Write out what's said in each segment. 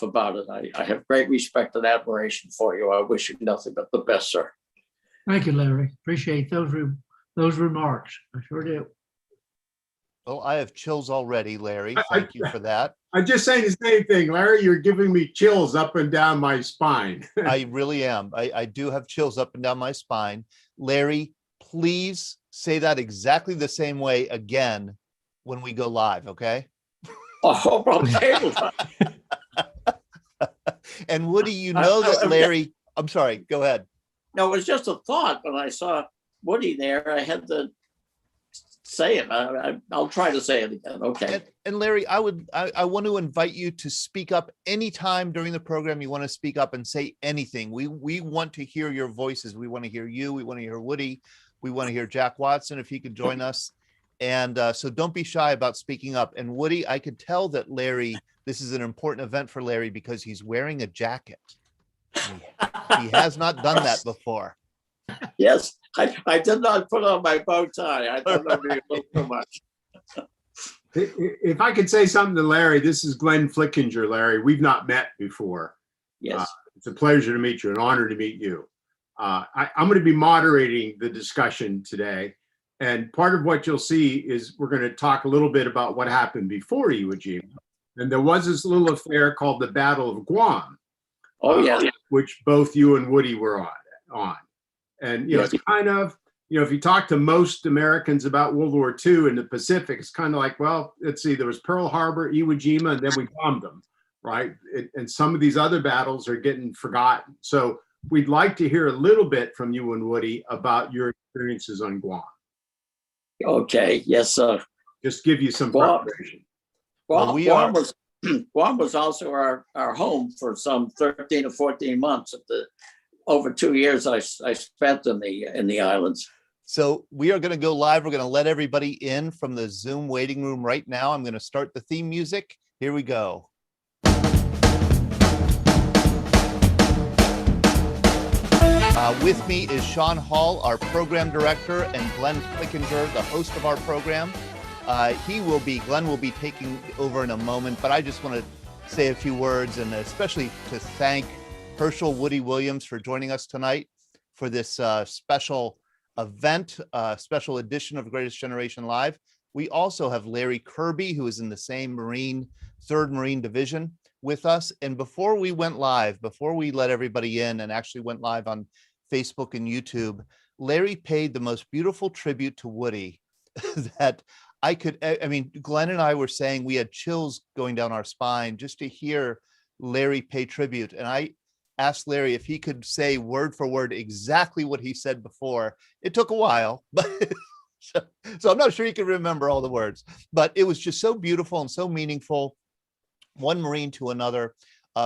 about it. I have great respect and admiration for you. I wish you nothing but the best, sir. Thank you, Larry. Appreciate those remarks. I sure do. Well, I have chills already, Larry. Thank you for that. I'm just saying the same thing, Larry. You're giving me chills up and down my spine. I really am. I do have chills up and down my spine. Larry, please say that exactly the same way again when we go live, okay? Oh, okay. And Woody, you know that Larry, I'm sorry, go ahead. No, it was just a thought. When I saw Woody there, I had to say it. I'll try to say it again. Okay. And Larry, I want to invite you to speak up anytime during the program you want to speak up and say anything. We want to hear your voices. We want to hear you. We want to hear Woody. We want to hear Jack Watson if he could join us. And so don't be shy about speaking up. And Woody, I could tell that Larry, this is an important event for Larry because he's wearing a jacket. He has not done that before. Yes, I did not put on my bow tie. I thought that would be a little too much. If I could say something to Larry, this is Glenn Flickinger, Larry. We've not met before. Yes. It's a pleasure to meet you, an honor to meet you. I'm going to be moderating the discussion today. And part of what you'll see is we're going to talk a little bit about what happened before Iwo Jima. And there was this little affair called the Battle of Guam. Oh, yeah. Which both you and Woody were on. And, you know, Yes. it's kind of, you know, if you talk to most Americans about World War II in the Pacific, it's kind of like, well, let's see, there was Pearl Harbor, Iwo Jima, and then we bombed them, right? And some of these other battles are getting forgotten. So we'd like to hear a little bit from you and Woody about your experiences on Guam. Okay. Yes, sir. Just give you some Guam. preparation. Guam was also our home for some 13 or 14 months. Over 2 years I spent in the islands. So we are going to go live. We're going to let everybody in from the Zoom waiting room right now. I'm going to start the theme music. Here we go. With me is Sean Hall, our program director, and Glenn Flickinger, the host of our program. Glenn will be taking over in a moment, but I just want to say a few words, and especially to thank Hershel Woody Williams for joining us tonight for this special event, special edition of Greatest Generation Live. We also have Larry Kirby, who is in the same 3rd Marine Division with us. And before we went live, before we let everybody in and actually went live on Facebook and YouTube, Larry paid the most beautiful tribute to Woody that I mean, Glenn and I were saying we had chills going down our spine just to hear Larry pay tribute. And I asked Larry if he could say word for word exactly what he said before. It took a while, but so I'm not sure he can remember all the words, but it was just so beautiful and so meaningful. One Marine to another,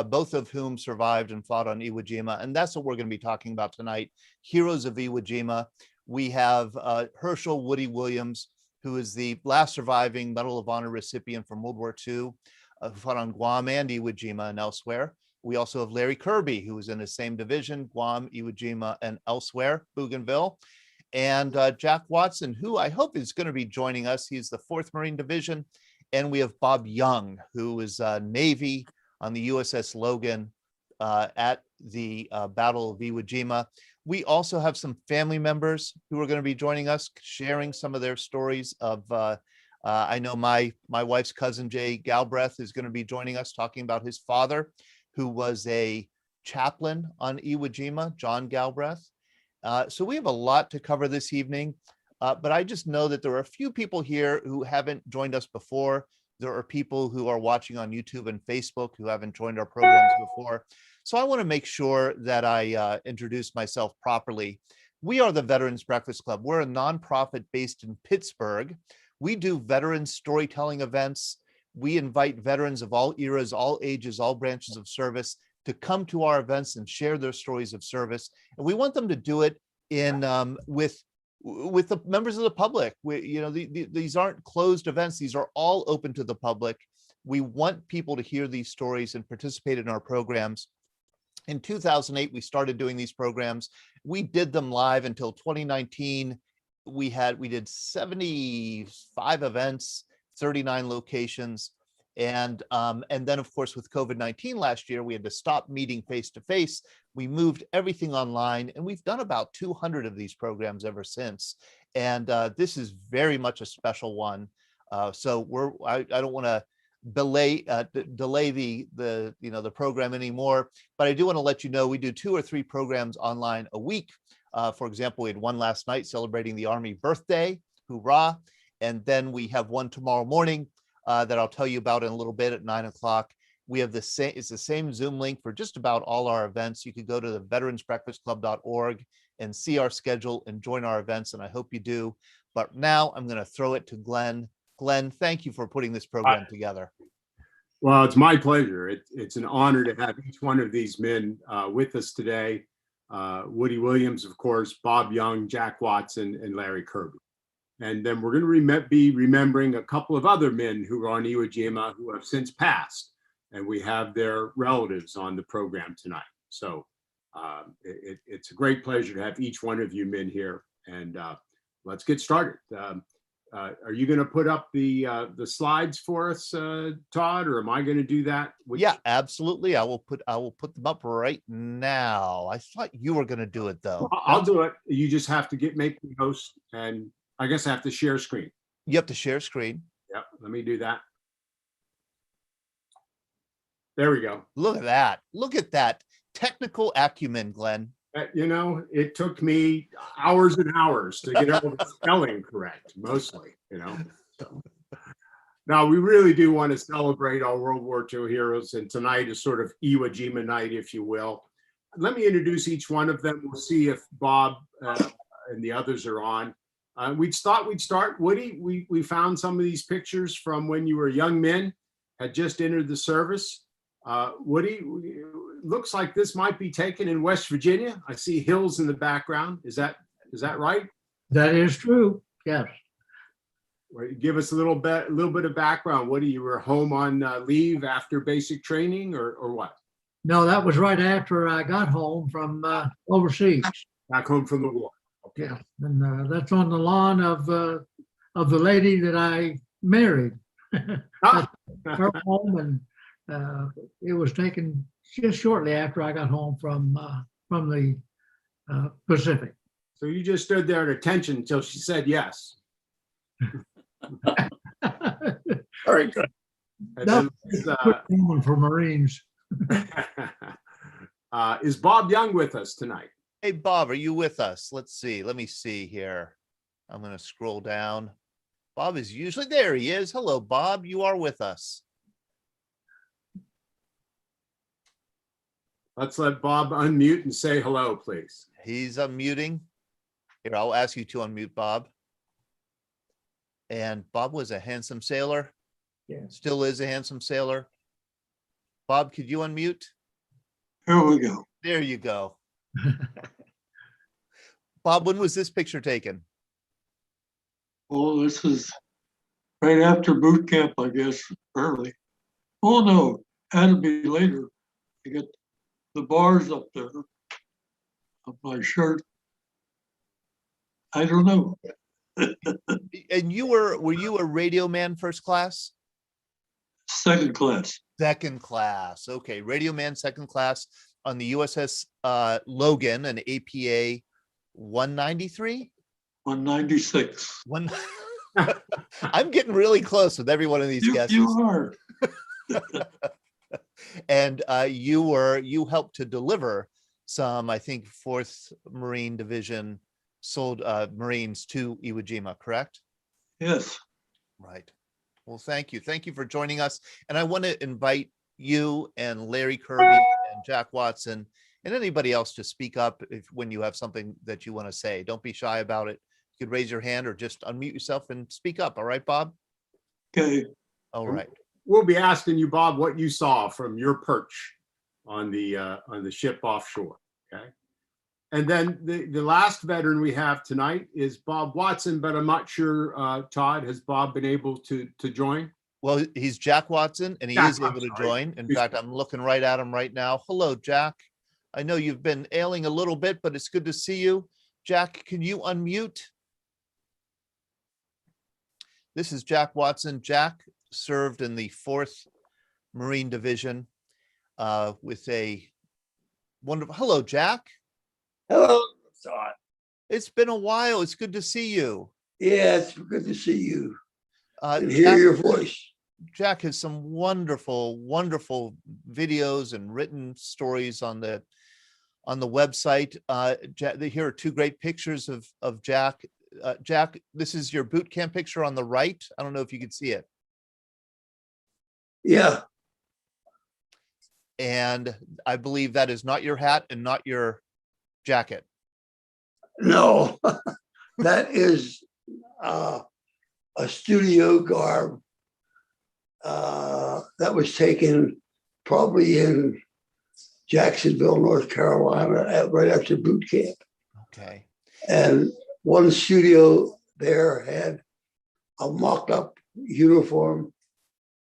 both of whom survived and fought on Iwo Jima. And that's what we're going to be talking about tonight. Heroes of Iwo Jima. We have Hershel Woody Williams, who is the last surviving Medal of Honor recipient from World War II, who fought on Guam and Iwo Jima and elsewhere. We also have Larry Kirby, who was in the same division, Guam, Iwo Jima, and elsewhere, Bougainville. And Jack Watson, who I hope is going to be joining us. He's the 4th Marine Division. And we have Bob Young, who is Navy on the USS Logan at the Battle of Iwo Jima. We also have some family members who are going to be joining us, sharing some of their stories of, I know my wife's cousin, Jay Galbraith, is going to be joining us, talking about his father, who was a chaplain on Iwo Jima, John Galbraith. So we have a lot to cover this evening, but I just know that there are a few people here who haven't joined us before. There are people who are watching on YouTube and Facebook who haven't joined our programs before. So I want to make sure that I introduce myself properly. We are the Veterans Breakfast Club. We're a nonprofit based in Pittsburgh. We do veteran storytelling events. We invite veterans of all eras, all ages, all branches of service to come to our events and share their stories of service. And we want them to do it in with the members of the public. These aren't closed events. These are all open to the public. We want people to hear these stories and participate in our programs. In 2008, we started doing these programs. We did them live until 2019. We did 75 events, 39 locations. And then, of course, with COVID-19 last year, we had to stop meeting face to face. We moved everything online, and we've done about 200 of these programs ever since. And this is very much a special one. So I don't want to delay the program anymore, but I do want to let you know we do 2 or 3 programs online a week. For example, we had one last night celebrating the Army birthday, hoorah! And then we have one tomorrow morning that I'll tell you about in a little bit at 9 o'clock. We have it's the same Zoom link for just about all our events. You could go to the veteransbreakfastclub.org and see our schedule and join our events, and I hope you do. But now I'm going to throw it to Glenn. Glenn, thank you for putting this program together. Well, it's my pleasure. It's an honor to have each one of these men with us today. Woody Williams, of course, Bob Young, Jack Watson, and Larry Kirby. And then we're going to be remembering a couple of other men who were on Iwo Jima who have since passed, and we have their relatives on the program tonight. So it's a great pleasure to have each one of you men here, and let's get started. Are you going to put up the slides for us, Todd, or am I going to do that? Yeah, absolutely. I will put them up right now. I thought you were going to do it though. I'll do it. You just have to make me host, and I guess I have to share screen. You have to share screen. Yep. Let me do that. There we go. Look at that. Look at that technical acumen, Glenn. It took me hours and hours to get all the spelling correct, mostly, So. Now, we really do want to celebrate our World War II heroes, and tonight is sort of Iwo Jima night, if you will. Let me introduce each one of them. We'll see if Bob and the others are on. We'd start, Woody, we found some of these pictures from when you were young men, had just entered the service. Woody, looks like this might be taken in West Virginia. I see hills in the background. Is that right? That is true. Yes. Give us a little bit of background. Woody, you were home on leave after basic training, or what? No, that was right after I got home from overseas. Back home from the war. Okay. Yeah, and that's on the lawn of the lady that I married. Her home, and it was taken just shortly after I got home from the Pacific. So you just stood there at attention until she said yes. Very good. That's common for Marines. Is Bob Young with us tonight? Hey, Bob, are you with us? Let's see. Let me see here. I'm going to scroll down. Bob is usually there. He is. Hello, Bob. You are with us. Let's let Bob unmute and say hello, please. He's unmuting. Here, I'll ask you to unmute Bob. And Bob was a handsome sailor. Yeah. Still is a handsome sailor. Bob, could you unmute? Here we go. There you go. Bob, when was this picture taken? Well, this is right after boot camp, I guess, early. Oh, no, had to be later. I get the bars up there of my shirt. I don't know. And were you a radio man first class? Second class. Second class. Okay, radio man second class on the USS Logan, an APA 193? 196. I'm getting really close with every one of these guesses. You are. And you helped to deliver some, I think, 4th Marine Division sold Marines to Iwo Jima, correct? Yes. Right. Well, thank you. Thank you for joining us. And I want to invite you and Larry Kirby and Jack Watson and anybody else to speak up when you have something that you want to say. Don't be shy about it. You could raise your hand or just unmute yourself and speak up. All right, Bob? Okay. All right. We'll be asking you, Bob, what you saw from your perch on the ship offshore. Okay. And then the last veteran we have tonight is Bob Watson, but I'm not sure, Todd, has Bob been able to join? Well, he's Jack Watson, and he Jack, is able to join. In He's- fact, I'm looking right at him right now. Hello, Jack. I know you've been ailing a little bit, but it's good to see you. Jack, can you unmute? This is Jack Watson. Jack, served in the 4th Marine Division with a wonderful, hello, Jack. Hello, Todd. It's been a while. It's good to see you. Yeah, it's good to see you and hear Jack, your voice. Jack has some wonderful, wonderful videos and written stories on the website. Here are 2 great pictures of Jack. Jack, this is your boot camp picture on the right. I don't know if you can see it. Yeah, And I believe that is not your hat and not your jacket. no, that is a studio garb that was taken probably in Jacksonville, North Carolina, right after boot camp. Okay. And one studio there had a mock-up uniform,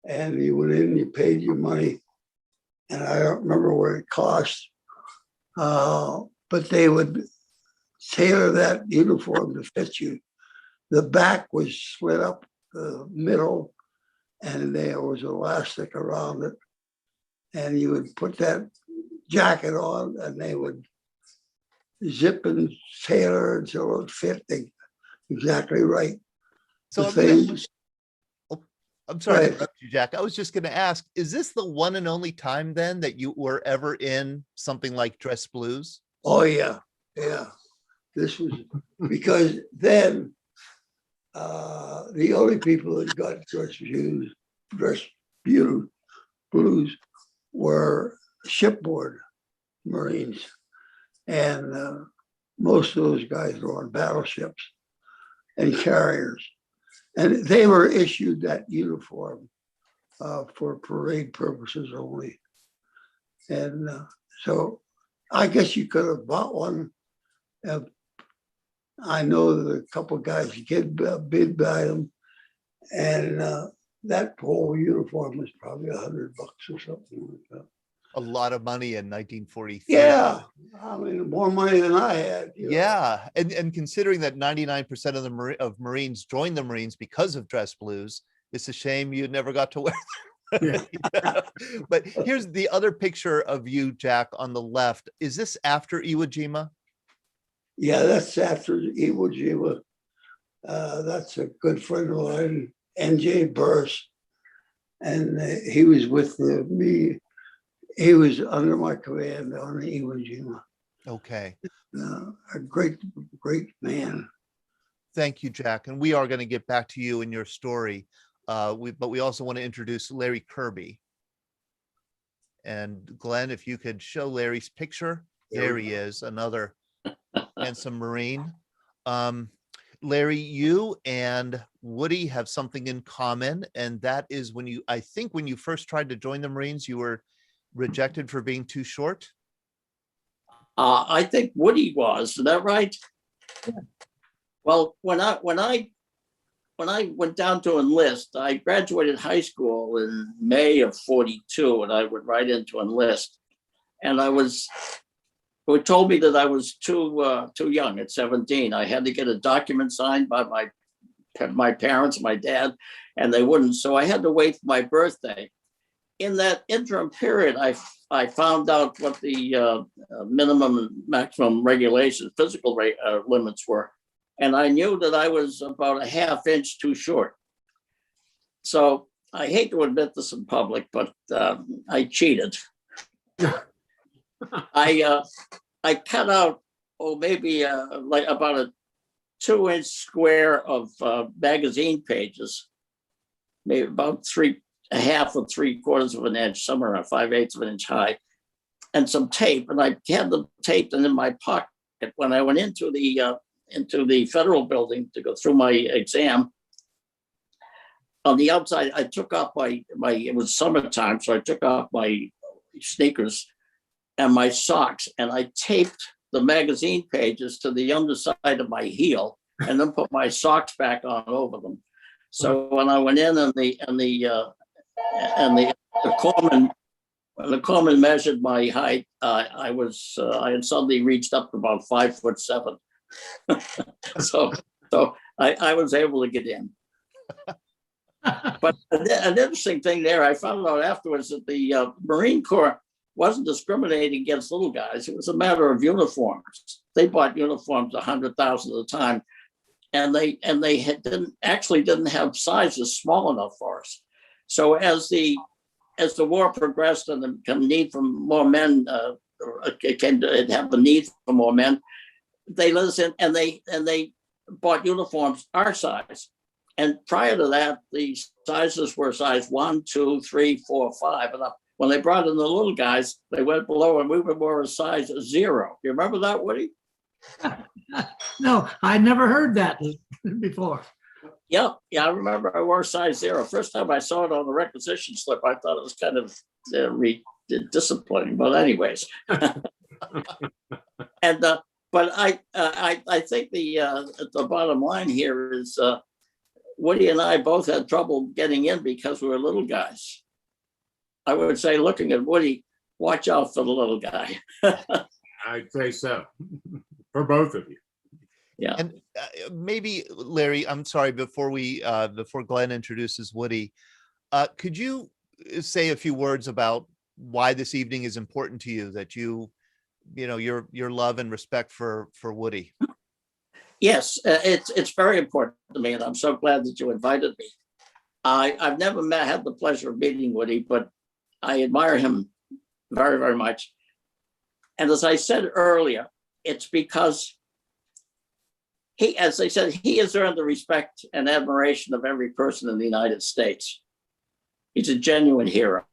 and you went in, you paid your money, and I don't remember what it cost, but they would tailor that uniform to fit you. The back was split up the middle, and there was elastic around it, and you would put that jacket on, and they would zip and tailor until it fit exactly right. So The thing, I'm sorry to Right. interrupt you, Jack. I was just going to ask, is this the one and only time then that you were ever in something like Dress Blues? oh yeah, yeah. This was because then the only people that got dress blues were shipboard Marines, and most of those guys were on battleships and carriers, and they were issued that uniform for parade purposes only. And so I guess you could have bought one. I know that a couple of guys did bid buy them, and that whole uniform was probably $100 or something like that. A lot of money in 1943. Yeah, I mean, more money than I had. You know. Yeah, and considering that 99% of the of Marines joined the Marines because of Dress Blues, it's a shame you never got to wear them. But here's the other picture of you, Jack, on the left. Is this after Iwo Jima? Yeah, that's after Iwo Jima. That's a good friend of mine, N.J. Burris, and he was with me. He was under my command on Iwo Jima. Okay. A great, great man. Thank you, Jack. And we are going to get back to you and your story. But we also want to introduce Larry Kirby. And Glenn, if you could show Larry's picture. There he is, another handsome Marine. Larry, you and Woody have something in common, and that is I think when you first tried to join the Marines, you were rejected for being too short. I think Woody was. Is that right? Yeah. Well, when I went down to enlist, I graduated high school in May of '42, and I went right into enlist. And it told me that I was too young at 17. I had to get a document signed by my parents, my dad, and they wouldn't. So I had to wait for my birthday. In that interim period, I found out what the minimum and maximum regulations, physical limits were. And I knew that I was about a half inch too short. So I hate to admit this in public, but I cheated. I cut out, maybe like about a 2-inch square of magazine pages, maybe about 3.5 or 3/4 of an inch, somewhere around 5/8 of an inch high, and some tape. And I had them taped and in my pocket when I went into the federal building to go through my exam. On the outside, I took off my it was summertime, so I took off my sneakers and my socks, and I taped the magazine pages to the underside of my heel, and then put my socks back on over them. So when I went in and the corpsman measured my height, I had suddenly reached up to about 5'7". So I was able to get in. But an interesting thing there, I found out afterwards that the Marine Corps wasn't discriminating against little guys. It was a matter of uniforms. They bought uniforms 100,000 at a time, and they didn't have sizes small enough for us. So as the war progressed and the need for more men came to have the need for more men, they let us in, and they bought uniforms our size. And prior to that, the sizes were size 1, 2, 3, 4, 5, and up. When they brought in the little guys, they went below, and we were more a size 0. You remember that, Woody? No, I never heard that before. Yeah, I remember I wore size 0. First time I saw it on the requisition slip, I thought it was kind of disappointing. But anyways, and but I think the bottom line here is Woody and I both had trouble getting in because we were little guys. I would say, looking at Woody, watch out for the little guy. I'd say so for both of you. Yeah. And maybe, Larry, I'm sorry, before Glenn introduces Woody, could you say a few words about why this evening is important to you, that your love and respect for Woody? Yes, it's very important to me, and I'm so glad that you invited me. I've never had the pleasure of meeting Woody, but I admire him very, very much. And as I said earlier, it's because he has earned the respect and admiration of every person in the United States. He's a genuine hero.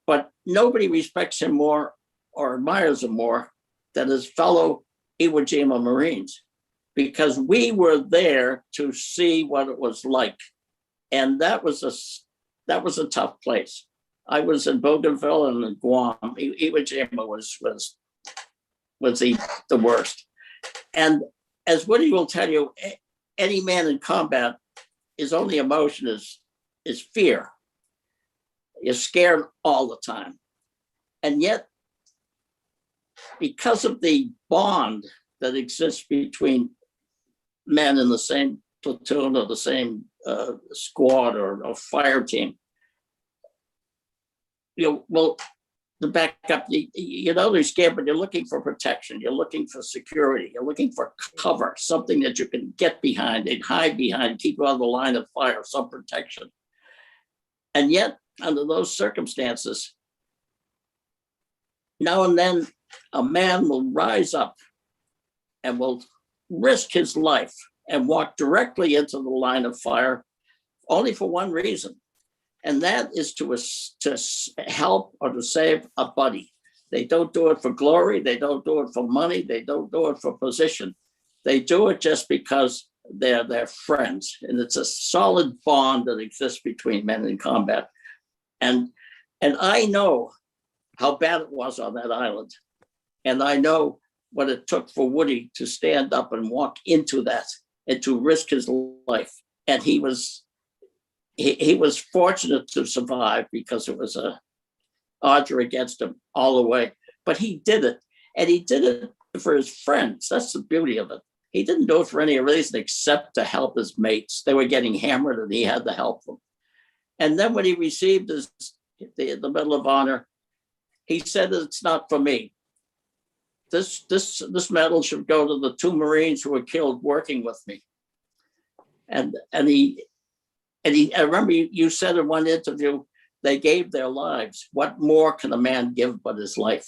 But nobody respects him more or admires him more than his fellow Iwo Jima Marines, because we were there to see what it was like. And that was a tough place. I was in Bougainville and in Guam. Iwo Jima was the worst. And as Woody will tell you, any man in combat, his only emotion is fear. You're scared all the time. And yet, because of the bond that exists between men in the same platoon or the same squad or fire team, to back up, they're scared, but you're looking for protection. You're looking for security. You're looking for cover, something that you can get behind and hide behind, keep you on the line of fire, some protection. And yet, under those circumstances, now and then a man will rise up and will risk his life and walk directly into the line of fire only for one reason. And that is to help or to save a buddy. They don't do it for glory. They don't do it for money. They don't do it for position. They do it just because they're friends. And it's a solid bond that exists between men in combat. And I know how bad it was on that island. And I know what it took for Woody to stand up and walk into that and to risk his life. And he was fortunate to survive because it was odds were against him all the way. But he did it, and he did it for his friends. That's the beauty of it. He didn't do it for any reason except to help his mates. They were getting hammered, and he had to help them. And then when he received the Medal of Honor, he said, "It's not for me. This medal should go to the 2 Marines who were killed working with me." And I remember you said in one interview, they gave their lives. What more can a man give but his life?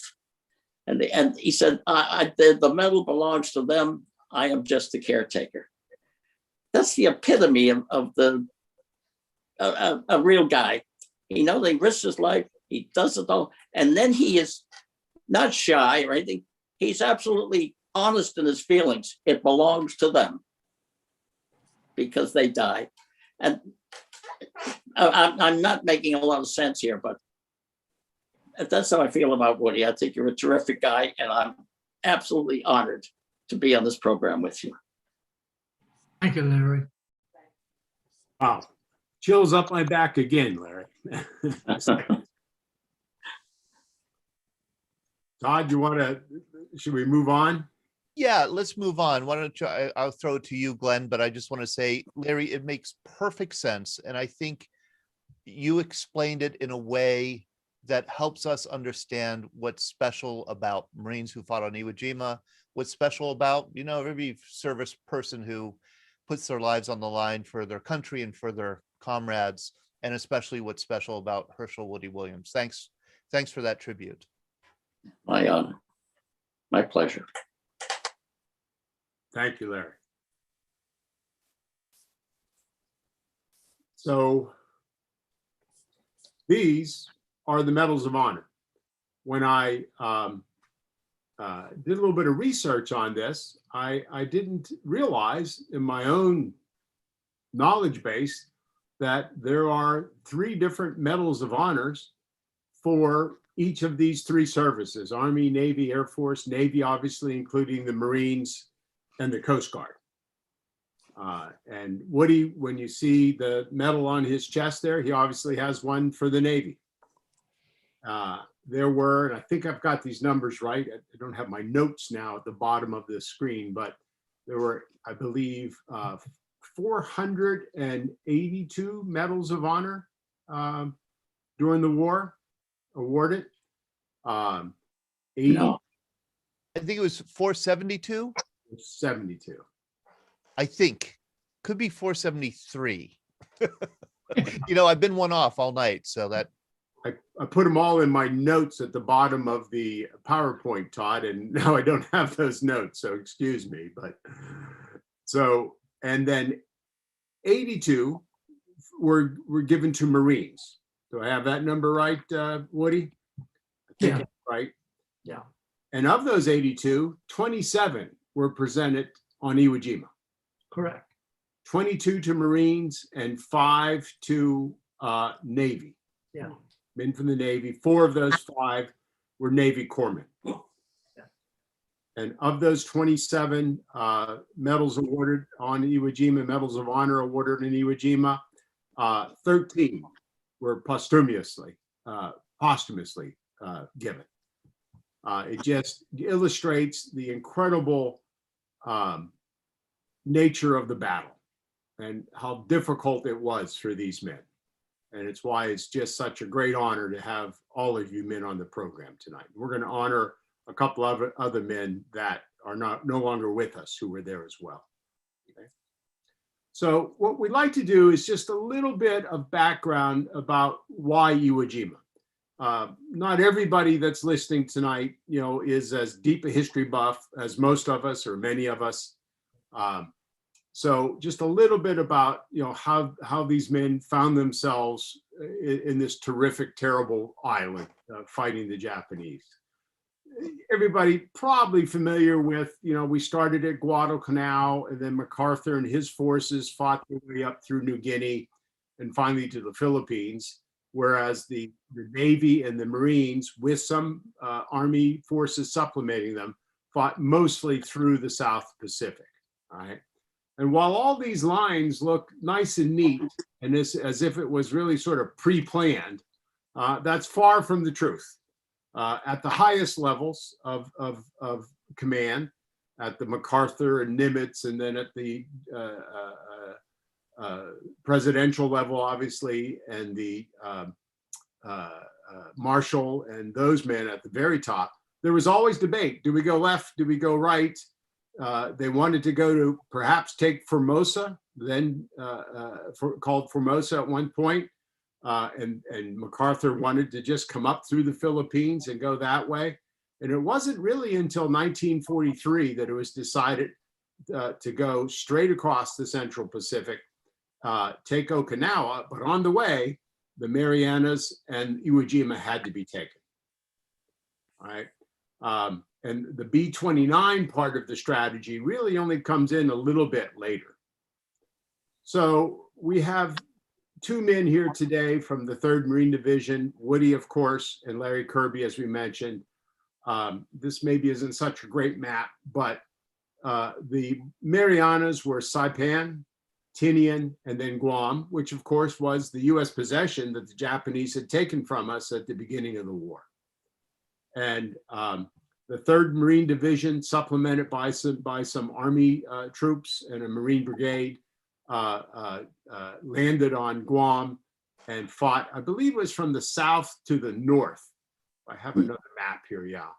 And he said, the medal belongs to them. I am just the caretaker. That's the epitome of a real guy. He risks his life. He does it all. And then he is not shy or anything. He's absolutely honest in his feelings. It belongs to them because they died. And I'm not making a lot of sense here, but that's how I feel about Woody. I think you're a terrific guy, and I'm absolutely honored to be on this program with you. Thank you, Larry. Wow. Chills up my back again, Larry. Todd, should we move on? Yeah, let's move on. Why don't you, I'll throw it to you, Glenn, but I just want to say, Larry, it makes perfect sense. And I think you explained it in a way that helps us understand what's special about Marines who fought on Iwo Jima, what's special about, every service person who puts their lives on the line for their country and for their comrades, and especially what's special about Hershel Woody Williams. Thanks for that tribute. My honor. My pleasure. Thank you, Larry. So these are the medals of honor. When I did a little bit of research on this, I didn't realize in my own knowledge base that there are 3 different medals of honors for each of these 3 services: Army, Navy, Air Force, Navy, obviously, including the Marines and the Coast Guard. And Woody, when you see the medal on his chest there, he obviously has one for the Navy. There were, and I think I've got these numbers right, I don't have my notes now at the bottom of the screen, but there were, I believe, 482 medals of honor during the war awarded. 80, No. I think it was 472. 72. I think could be 473. I've been one off all night, so that I put them all in my notes at the bottom of the PowerPoint, Todd, and now I don't have those notes, so excuse me. But so, and then 82 were given to Marines. Do I have that number right, Woody? I think Yeah. it's right. Yeah. And of those 82, 27 were presented on Iwo Jima. Correct. 22 to Marines and 5 to Navy. Yeah. Men from the Navy. 4 of those 5 were Navy corpsmen. And of those 27 medals awarded on Iwo Jima, medals of honor awarded in Iwo Jima, 13 were posthumously given. It just illustrates the incredible nature of the battle and how difficult it was for these men. And it's why it's just such a great honor to have all of you men on the program tonight. We're going to honor a couple of other men that are no longer with us who were there as well. Okay. So what we'd like to do is just a little bit of background about why Iwo Jima. Not everybody that's listening tonight, is as deep a history buff as most of us or many of us. So just a little bit about, how these men found themselves in this terrific, terrible island fighting the Japanese. Everybody probably familiar with, we started at Guadalcanal, and then MacArthur and his forces fought their way up through New Guinea and finally to the Philippines, whereas the Navy and the Marines, with some Army forces supplementing them, fought mostly through the South Pacific. All right. And while all these lines look nice and neat, and as if it was really sort of pre-planned, that's far from the truth. At the highest levels of command, at the MacArthur and Nimitz, and then at the presidential level, obviously, and the Marshall and those men at the very top, there was always debate. Do we go left? Do we go right? They wanted to go to perhaps take Formosa, then called Formosa at one point. And MacArthur wanted to just come up through the Philippines and go that way. And it wasn't really until 1943 that it was decided to go straight across the Central Pacific, take Okinawa, but on the way, the Marianas and Iwo Jima had to be taken. All right. And the B-29 part of the strategy really only comes in a little bit later. So we have 2 men here today from the 3rd Marine Division, Woody, of course, and Larry Kirby, as we mentioned. This maybe isn't such a great map, but the Marianas were Saipan, Tinian, and then Guam, which of course was the US possession that the Japanese had taken from us at the beginning of the war. And The 3rd Marine Division, supplemented by some Army troops and a Marine Brigade, landed on Guam and fought, I believe it was from the south to the north. I have another map here, yeah.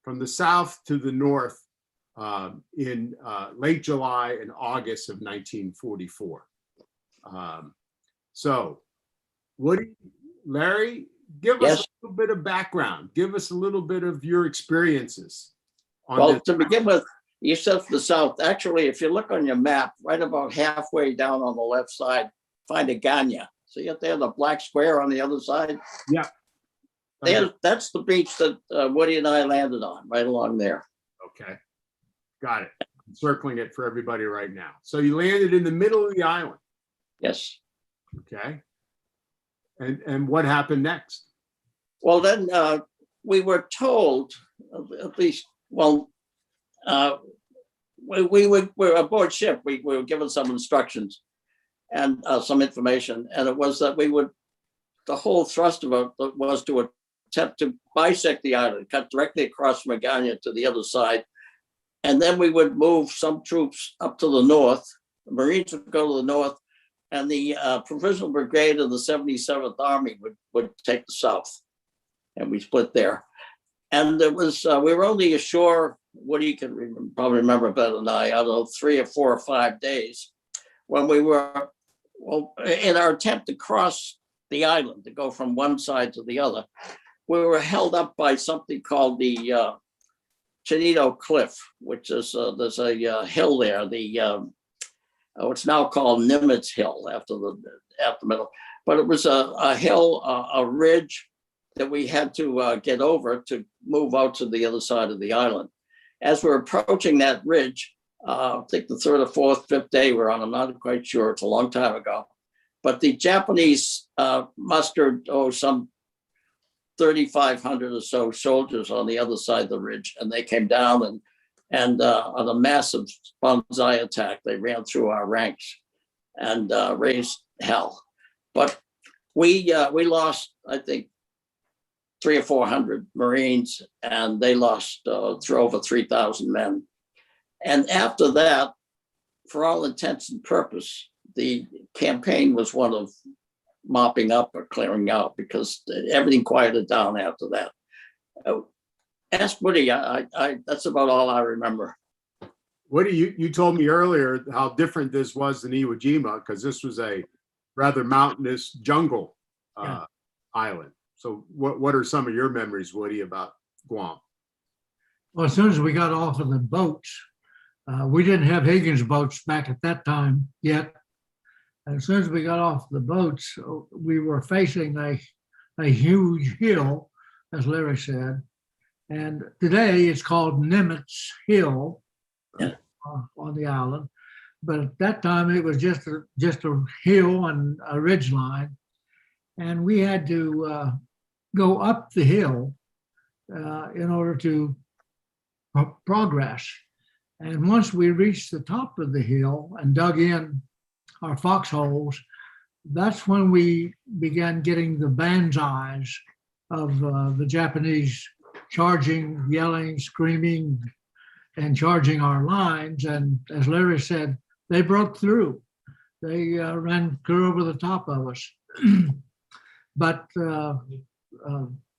From the south to the north in late July and August of 1944. So, Larry, give us a little bit of background. Give us a little bit of your experiences. Well, to begin with, you said from the south. Actually, if you look on your map, right about halfway down on the left side, find a Ganya. See it there, the black square on the other side? Yeah. That's the beach that Woody and I landed on, right along there. Okay, got it. I'm circling it for everybody right now. So you landed in the middle of the island. Yes. Okay. And what happened next? Well, then we were told, at least, well, we were aboard ship. We were given some instructions and some information, and it was that the whole thrust of it was to attempt to bisect the island, cut directly across from Agana to the other side, and then we would move some troops up to the north. The Marines would go to the north, and the Provisional Brigade of the 77th Army would take the south, and we split there. And it was we were only ashore. Woody can probably remember better than I don't know, 3 or 4 or 5 days when we were in our attempt to cross the island to go from one side to the other. We were held up by something called the Chinito Cliff, which is there's a hill there. It's now called Nimitz Hill after the middle, but it was a hill, a ridge that we had to get over to move out to the other side of the island. As we're approaching that ridge, I think the 3rd or 4th, 5th day we're on, I'm not quite sure, it's a long time ago, but the Japanese mustered some 3,500 or so soldiers on the other side of the ridge, and they came down and on a massive banzai attack, they ran through our ranks and raised hell. But we lost, I think, 300 or 400 Marines, and they lost over 3,000 men. And after that, for all intents and purpose, the campaign was one of mopping up or clearing out because everything quieted down after that. Ask Woody, that's about all I remember. Woody, you told me earlier how different this was than Iwo Jima, because this was a rather mountainous jungle island. So what are some of your memories, Woody, about Guam? Well, as soon as we got off of the boats, we didn't have Higgins boats back at that time yet. As soon as we got off the boats, we were facing a huge hill, as Larry said. And today it's called Nimitz Hill on the island. But at that time it was just a hill and a ridge line. And we had to go up the hill in order to progress. And once we reached the top of the hill and dug in our foxholes, that's when we began getting the banzais of the Japanese charging, yelling, screaming, and charging our lines. And as Larry said, they broke through. They ran clear over the top of us. But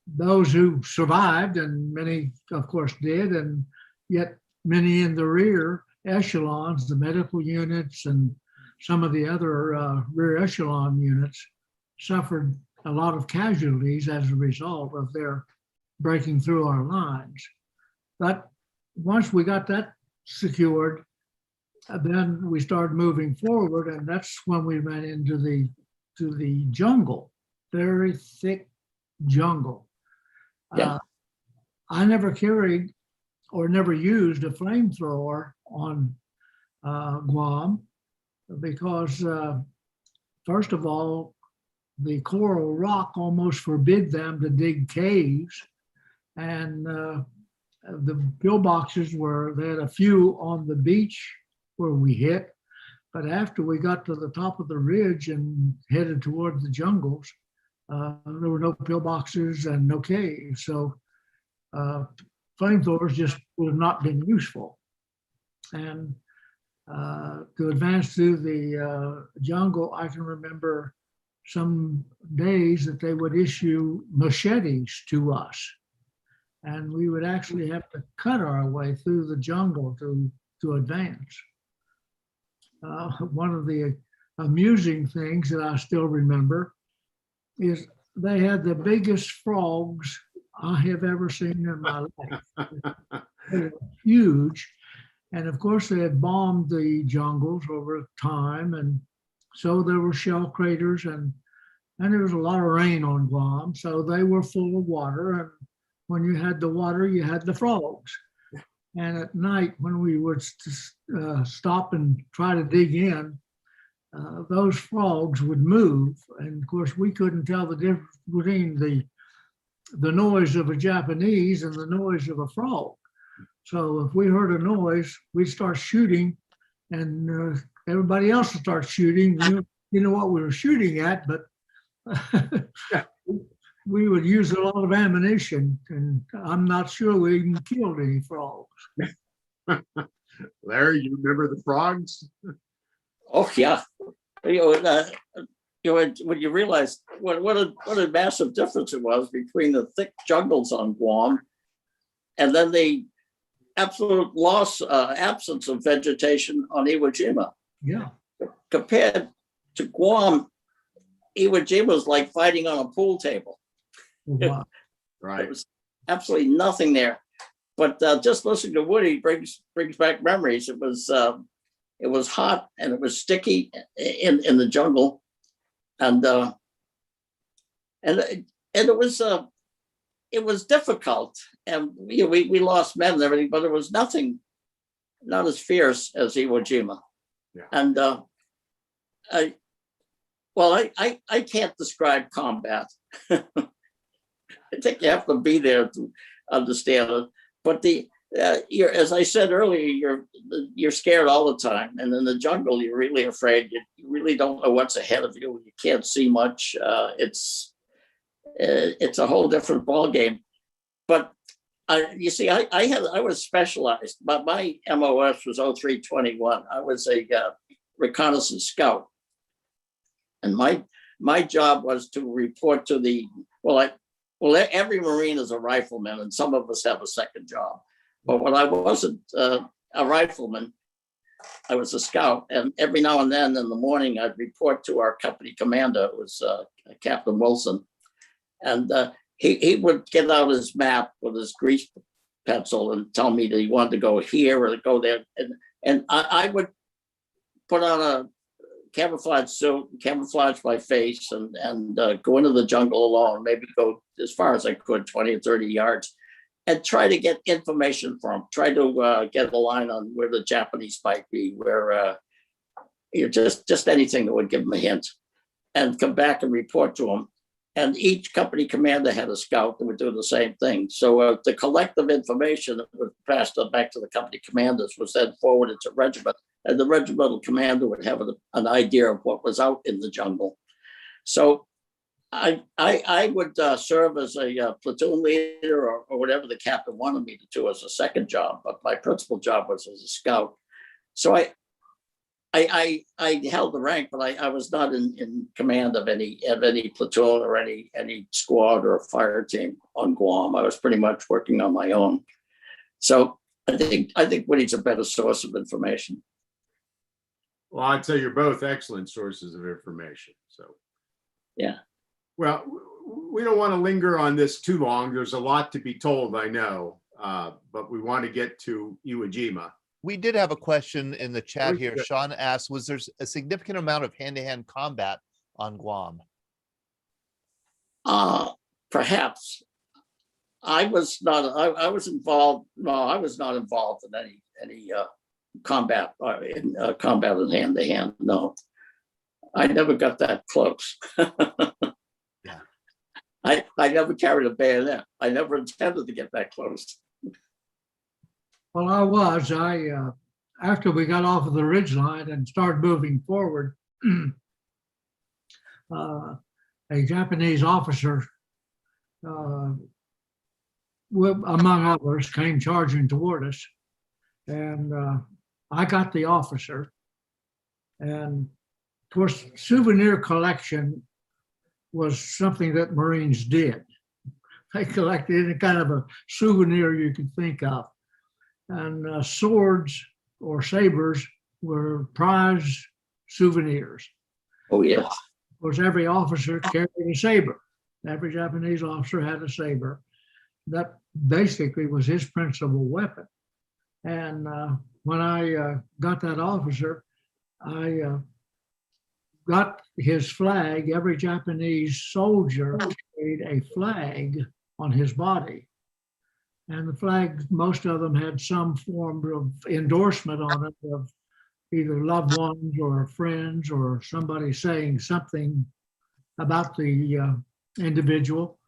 those who survived, and many, of course, did, and yet many in the rear echelons, the medical units and some of the other rear echelon units suffered a lot of casualties as a result of their breaking through our lines. But once we got that secured, then we started moving forward, and that's when we ran into the jungle, very thick jungle. Yeah. I never carried or never used a flamethrower on Guam because, first of all, the coral rock almost forbid them to dig caves, and the pillboxes they had a few on the beach where we hit, but after we got to the top of the ridge and headed toward the jungles, there were no pillboxes and no caves. So flamethrowers just would have not been useful. And to advance through the jungle, I can remember some days that they would issue machetes to us. And we would actually have to cut our way through the jungle to advance. One of the amusing things that I still remember is they had the biggest frogs I have ever seen in my life. They were huge. And of course, they had bombed the jungles over time. And so there were shell craters and there was a lot of rain on Guam. So they were full of water. And when you had the water, you had the frogs. And at night, when we would stop and try to dig in, those frogs would move. And of course, we couldn't tell the difference between the noise of a Japanese and the noise of a frog. So if we heard a noise, we'd start shooting, and everybody else would start shooting. You know what we were shooting at, but we would use a lot of ammunition, and I'm not sure we even killed any frogs. Larry, you remember the frogs? Oh, yeah. When you realize what a massive difference it was between the thick jungles on Guam and then the absolute absence of vegetation on Iwo Jima. Yeah. Compared to Guam, Iwo Jima was like fighting on a pool table. Wow. Right. There was absolutely nothing there. But just listening to Woody brings back memories. It was hot and it was sticky in the jungle, and it was difficult, and we lost men and everything, but it was not as fierce as Iwo Jima. Yeah. And I can't describe combat. I think you have to be there to understand it. But as I said earlier, you're scared all the time, and in the jungle, you're really afraid. You really don't know what's ahead of you. You can't see much. It's a whole different ball game. But you see, I was specialized. But my MOS was 0321. I was a reconnaissance scout, and my job was to report to every Marine is a rifleman, and some of us have a second job. But when I wasn't a rifleman, I was a scout. And every now and then in the morning, I'd report to our company commander, it was Captain Wilson. And he would get out his map with his grease pencil and tell me that he wanted to go here or to go there. And I would put on a camouflage suit, camouflage my face, and go into the jungle alone, maybe go as far as I could, 20 or 30 yards, and try to get information from him, try to get a line on where the Japanese might be, where just anything that would give him a hint, and come back and report to him. And each company commander had a scout that would do the same thing. So the collective information that was passed back to the company commanders was then forwarded to regiment, and the regimental commander would have an idea of what was out in the jungle. So I would serve as a platoon leader or whatever the captain wanted me to do as a second job, but my principal job was as a scout. So I held the rank, but I was not in command of any platoon or any squad or fire team on Guam. I was pretty much working on my own. So I think Woody's a better source of information. Well, I'd say you're both excellent sources of information. So yeah. Well, we don't want to linger on this too long. There's a lot to be told, I know, but we want to get to Iwo Jima. We did have a question in the chat here. Sean asked, was there a significant amount of hand-to-hand combat on Guam? Perhaps. I was involved. No, I was not involved in any combat combat in hand-to-hand. No, I never got that close. Yeah. I never carried a bayonet. I never intended to get that close. Well, after we got off of the ridgeline and started moving forward, a Japanese officer among others, came charging toward us. And I got the officer. And of course, souvenir collection was something that Marines did. They collected any kind of a souvenir you could think of. And swords or sabers were prized souvenirs. Oh, yes. Of course, every officer carried a saber. Every Japanese officer had a saber. That basically was his principal weapon. And when I got that officer, I got his flag. Every Japanese soldier carried a flag on his body. And the flag, most of them had some form of endorsement on it of either loved ones or friends or somebody saying something about the individual.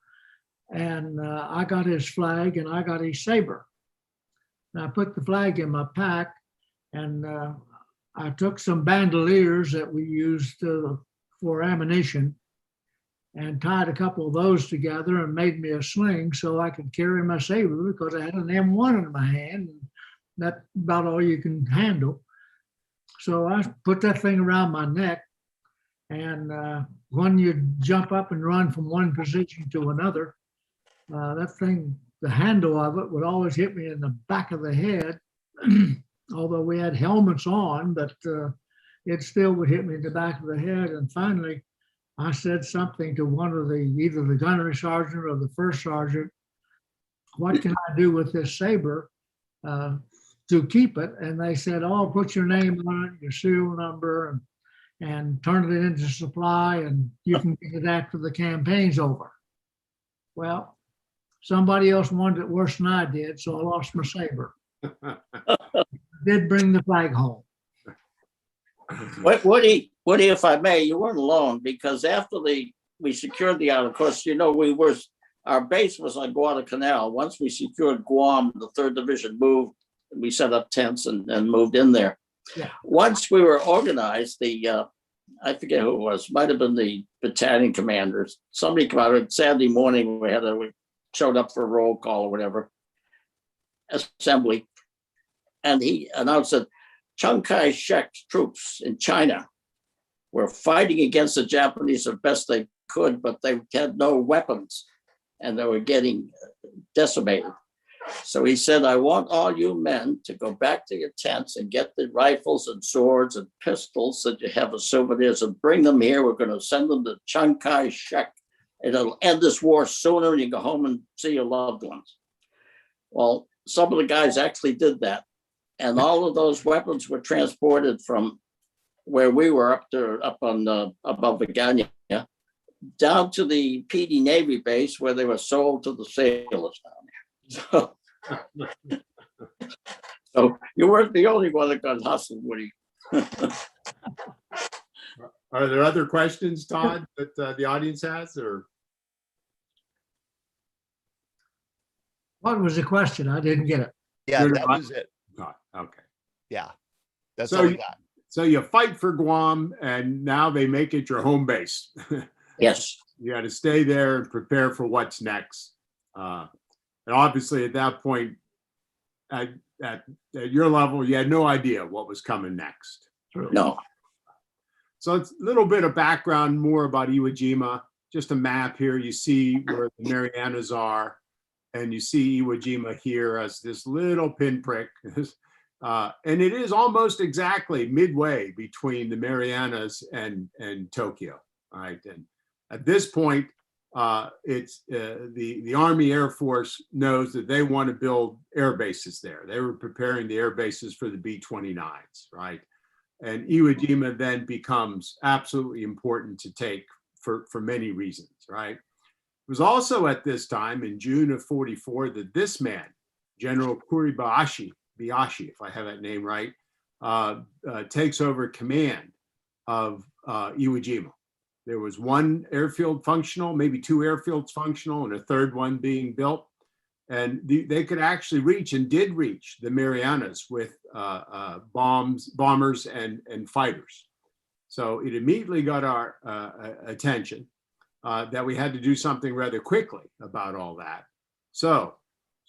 And I got his flag and I got his saber. And I put the flag in my pack, and I took some bandoliers that we used for ammunition and tied a couple of those together and made me a sling so I could carry my saber, because I had an M1 in my hand, and that's about all you can handle. So I put that thing around my neck, and when you jump up and run from one position to another, that thing, the handle of it would always hit me in the back of the head. Although we had helmets on, but it still would hit me in the back of the head. And finally, I said something to one of either the gunnery sergeant or the first sergeant, what can I do with this saber to keep it? And they said, oh, put your name on it, your serial number, and turn it into supply, and you can get it after the campaign's over. Well, somebody else wanted it worse than I did, so I lost my saber. Did bring the flag home. Woody, if I may, you weren't alone, because after we secured the island, of course, you know, our base was on Guadalcanal. Once we secured Guam, the 3rd Division moved, we set up tents and moved in there. Yeah. Once we were organized, I forget who it was, might have been the battalion commanders. Somebody came out on Saturday morning, we showed up for a roll call or whatever, assembly. And he announced that Chiang Kai-shek's troops in China were fighting against the Japanese as best they could, but they had no weapons and they were getting decimated. So he said, I want all you men to go back to your tents and get the rifles and swords and pistols that you have as souvenirs and bring them here. We're going to send them to Chiang Kai-shek. It'll end this war sooner, and you go home and see your loved ones. Well, some of the guys actually did that. And all of those weapons were transported from where we were up on above Vigania down to the PD Navy base, where they were sold to the sailors down there. So you weren't the only one that got hustled, Woody. Are there other questions, Todd, that the audience has, or? What was the question? I didn't get it. Yeah, that was it. Okay. Yeah, that's So all we got. So you fight for Guam, and now they make it your home base. Yes. You got to stay there and prepare for what's next. And obviously, at that point, at your level, you had no idea what was coming next. No. So it's a little bit of background more about Iwo Jima. Just a map here. You see where the Marianas are, and you see Iwo Jima here as this little pinprick. And it is almost exactly midway between the Marianas and Tokyo. All right. And at this point, it's the Army Air Force knows that they want to build air bases there. They were preparing the air bases for the B-29s, right? And Iwo Jima then becomes absolutely important to take for many reasons, right? It was also at this time in June of 44 that this man, General Kuribayashi, if I have that name right, takes over command of Iwo Jima. There was one airfield functional, maybe two airfields functional, and a third one being built. And they could actually reach, and did reach, the Marianas with bombers and fighters. So it immediately got our attention that we had to do something rather quickly about all that. So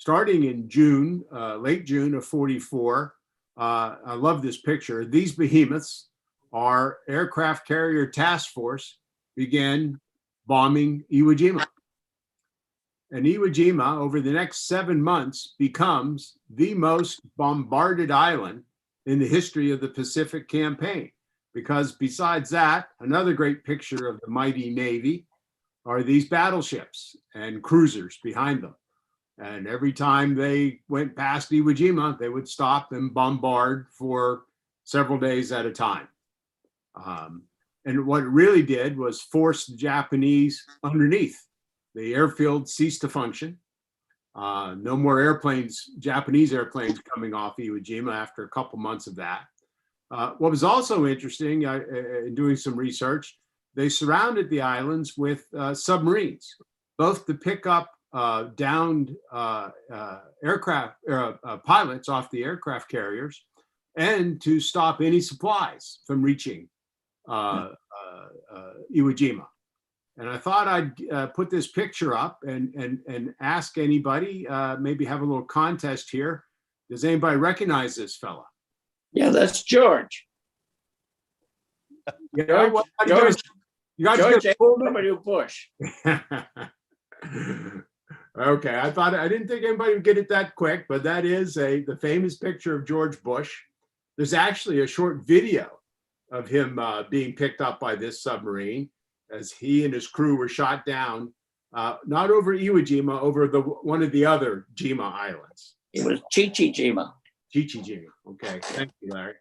starting in June, late June of 44. I love this picture. These behemoths, our aircraft carrier task force, began bombing Iwo Jima. And Iwo Jima, over the next 7 months, becomes the most bombarded island in the history of the Pacific campaign. Because besides that, another great picture of the mighty Navy are these battleships and cruisers behind them. And every time they went past Iwo Jima, they would stop and bombard for several days at a time. And what it really did was force the Japanese underneath. The airfield ceased to function. No more airplanes, Japanese airplanes coming off Iwo Jima after a couple months of that. What was also interesting in doing some research, they surrounded the islands with submarines, both to pick up downed aircraft pilots off the aircraft carriers and to stop any supplies from reaching Iwo Jima. And I thought I'd put this picture up and ask anybody, maybe have a little contest here. Does anybody recognize this fella? Yeah, that's George. Yeah, well, George W. Bush. Okay, I didn't think anybody would get it that quick, but that is the famous picture of George Bush. There's actually a short video of him being picked up by this submarine as he and his crew were shot down, not over Iwo Jima, over one of the other Jima islands. It was Chichi Jima. Chichi Jima. Okay, thank you, Larry.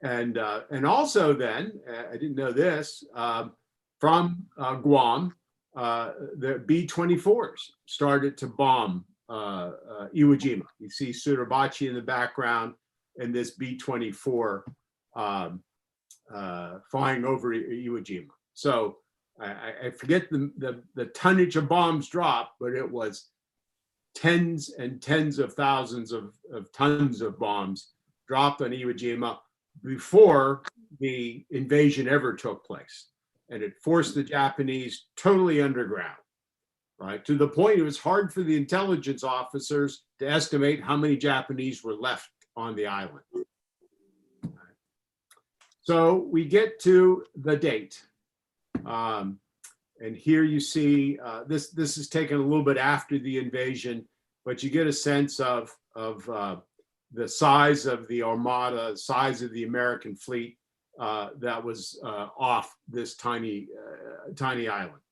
And also then, I didn't know this, from Guam, the B-24s started to bomb Iwo Jima. You see Suribachi in the background and this B-24 flying over Iwo Jima. So I forget the tonnage of bombs dropped, but it was tens and tens of thousands of tons of bombs dropped on Iwo Jima before the invasion ever took place. And it forced the Japanese totally underground, right? To the point it was hard for the intelligence officers to estimate how many Japanese were left on the island. So we get to the date. And here you see, this is taken a little bit after the invasion, but you get a sense of the size of the Armada, size of the American fleet that was off this tiny island.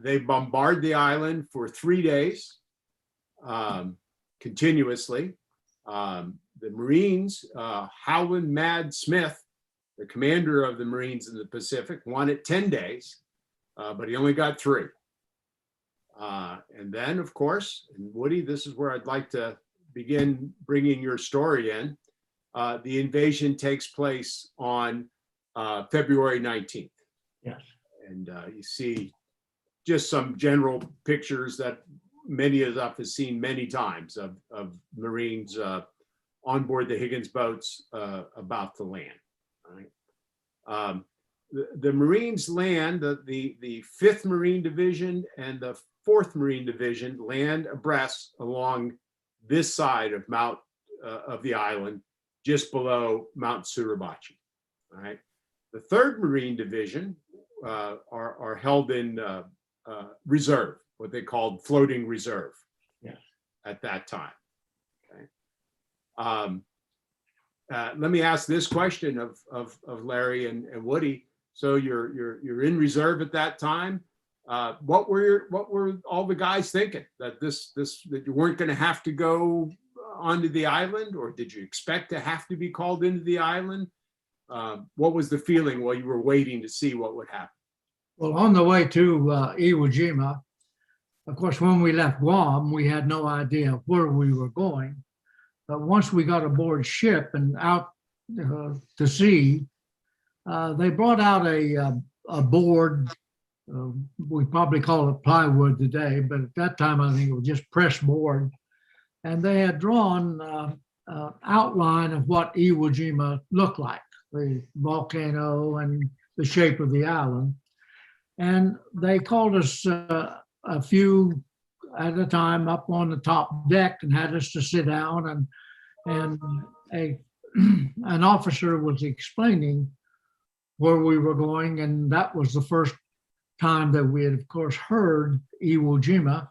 They bombard the island for 3 days continuously. The Marines, Howland Mad Smith, the commander of the Marines in the Pacific, wanted 10 days, but he only got 3. And then, of course, and Woody, this is where I'd like to begin bringing your story in. The invasion takes place on February 19th. Yes. And you see just some general pictures that many of us have seen many times of Marines on board the Higgins boats about to land. Right? The Marines land, the 5th Marine Division and the 4th Marine Division land abreast along this side of of the island, just below Mount Suribachi. All right. The 3rd Marine Division are held in reserve, what they called floating reserve. Yes. At that time. Okay. Let me ask this question of Larry and Woody. So you're in reserve at that time. What were all the guys thinking? That that you weren't going to have to go onto the island, or did you expect to have to be called into the island? What was the feeling while you were waiting to see what would happen? Well, on the way to Iwo Jima, of course, when we left Guam, we had no idea where we were going. But once we got aboard ship and out to sea, they brought out a board. We probably call it plywood today, but at that time, I think it was just press board. And they had drawn an outline of what Iwo Jima looked like, the volcano and the shape of the island. And they called us a few at a time up on the top deck and had us to sit down, and an officer was explaining where we were going, and that was the first time that we had, of course, heard Iwo Jima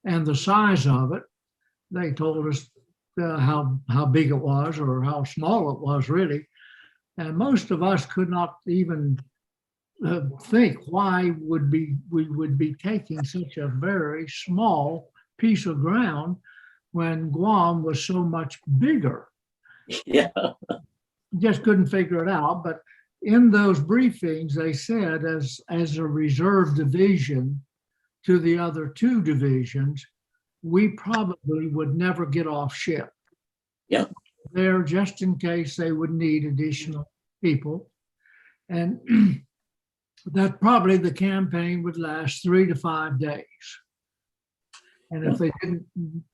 and the size of it. They told us how big it was or how small it was, really. And most of us could not even think why we would be taking such a very small piece of ground when Guam was so much bigger. Yeah. Just couldn't figure it out. But in those briefings, they said as a reserve division to the other two divisions, we probably would never get off ship. Yeah. There just in case they would need additional people. And that probably the campaign would last 3 to 5 days. And if they didn't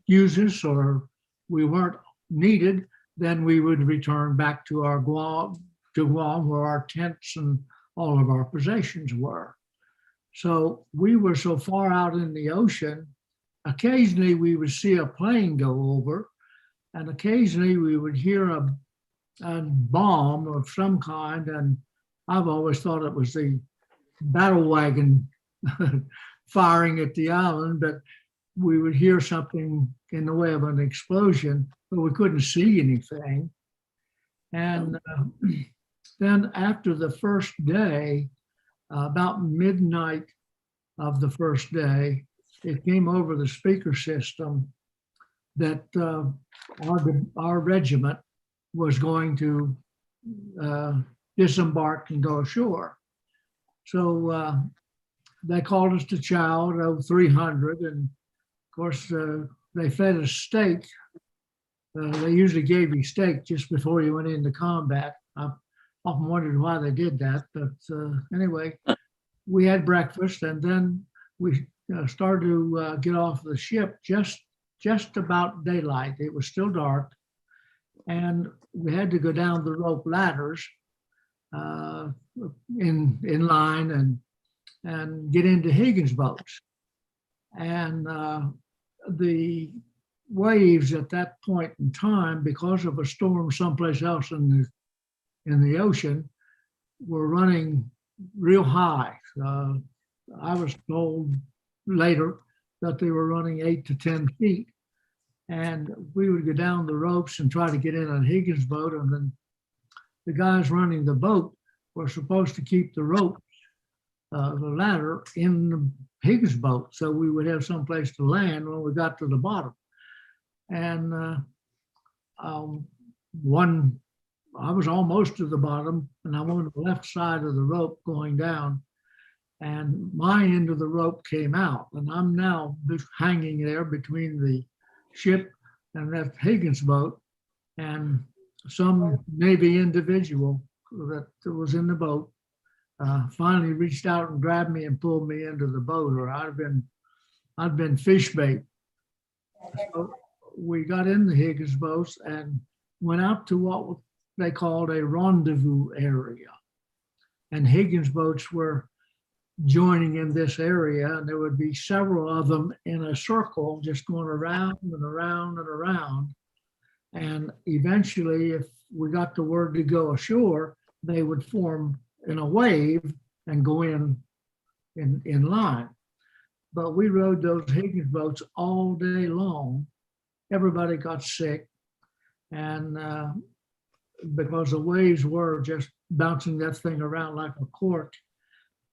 use us or we weren't needed, then we would return back to our Guam, where our tents and all of our possessions were. So we were so far out in the ocean, occasionally we would see a plane go over, and occasionally we would hear a bomb of some kind, and I've always thought it was the battle wagon firing at the island, but we would hear something in the way of an explosion, but we couldn't see anything. And then after the first day, about midnight of the first day, it came over the speaker system that our regiment was going to disembark and go ashore. So they called us to chow, 300, and of course they fed us steak. They usually gave you steak just before you went into combat. I've often wondered why they did that, but anyway, we had breakfast, and then we started to get off the ship just about daylight. It was still dark, and we had to go down the rope ladders in line and get into Higgins boats. And the waves at that point in time, because of a storm someplace else in the ocean, were running real high. I was told later that they were running 8 to 10 feet. And we would go down the ropes and try to get in a Higgins boat, and then the guys running the boat were supposed to keep the rope, the ladder, in the Higgins boat, so we would have someplace to land when we got to the bottom. And I was almost to the bottom, and I'm on the left side of the rope going down, and my end of the rope came out, and I'm now hanging there between the ship and that Higgins boat, and some Navy individual that was in the boat finally reached out and grabbed me and pulled me into the boat, or I'd been fish bait. So we got in the Higgins boats and went out to what they called a rendezvous area, and Higgins boats were joining in this area, and there would be several of them in a circle just going around and around and around. And eventually, if we got the word to go ashore, they would form in a wave and go in line. But we rode those Higgins boats all day long. Everybody got sick, and because the waves were just bouncing that thing around like a cork.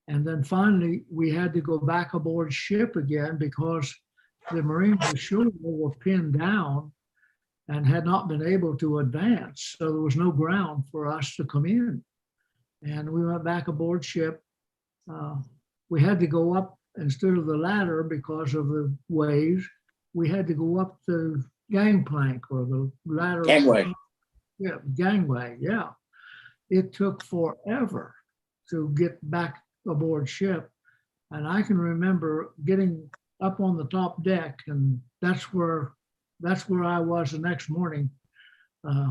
And then finally, we had to go back aboard ship again because the Marines ashore were pinned down and had not been able to advance. So there was no ground for us to come in. And we went back aboard ship. We had to go up instead of the ladder because of the waves. We had to go up the gangplank or the ladder. Gangway. Yeah, gangway, yeah. It took forever to get back aboard ship. And I can remember getting up on the top deck, and that's where I was the next morning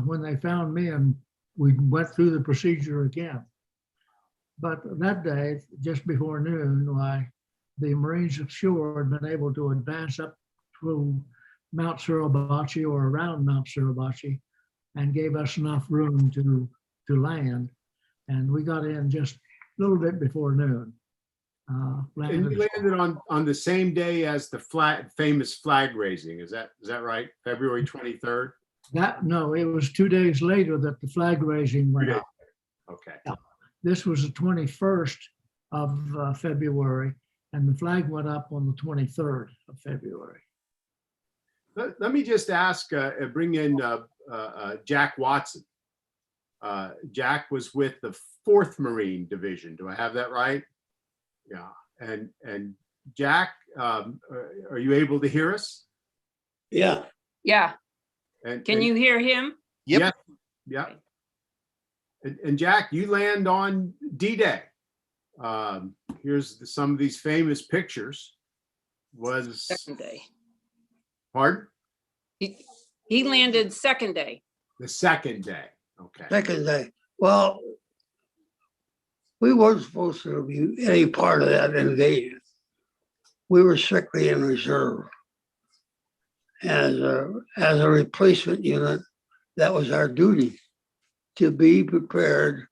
when they found me, and we went through the procedure again. But that day, just before noon, the Marines ashore had been able to advance up to Mount Suribachi or around Mount Suribachi and gave us enough room to land. And we got in just a little bit before noon. And you landed on the same day as the famous flag raising. Is that right? February 23rd? No, it was 2 days later that the flag raising went up. Okay. This was the 21st of February, and the flag went up on the 23rd of February. Let me just ask, bring in Jack Watson. Jack was with the 4th Marine Division. Do I have that right? Yeah. And Jack, are you able to hear us? Yeah. Yeah. And You hear him? Yep. Yeah. And Jack, you land on D-Day. Here's some of these famous pictures. Second day. Pardon? He landed second day. The second day. Okay. Second day. Well, we weren't supposed to be any part of that invasion. We were strictly in reserve. As a replacement unit, that was our duty, to be prepared,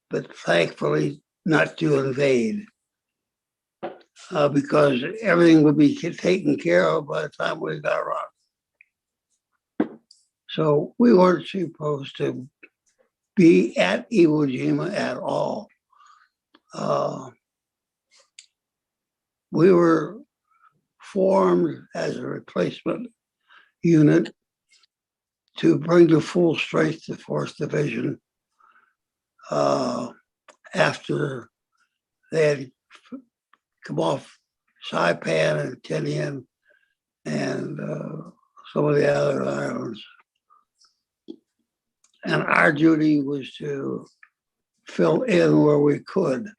but thankfully not to invade, because everything would be taken care of by the time we got around. So we weren't supposed to be at Iwo Jima at all. We were formed as a replacement unit to bring to full strength the 4th Division after they had come off Saipan and Tinian and some of the other islands. And our duty was to fill in where we could.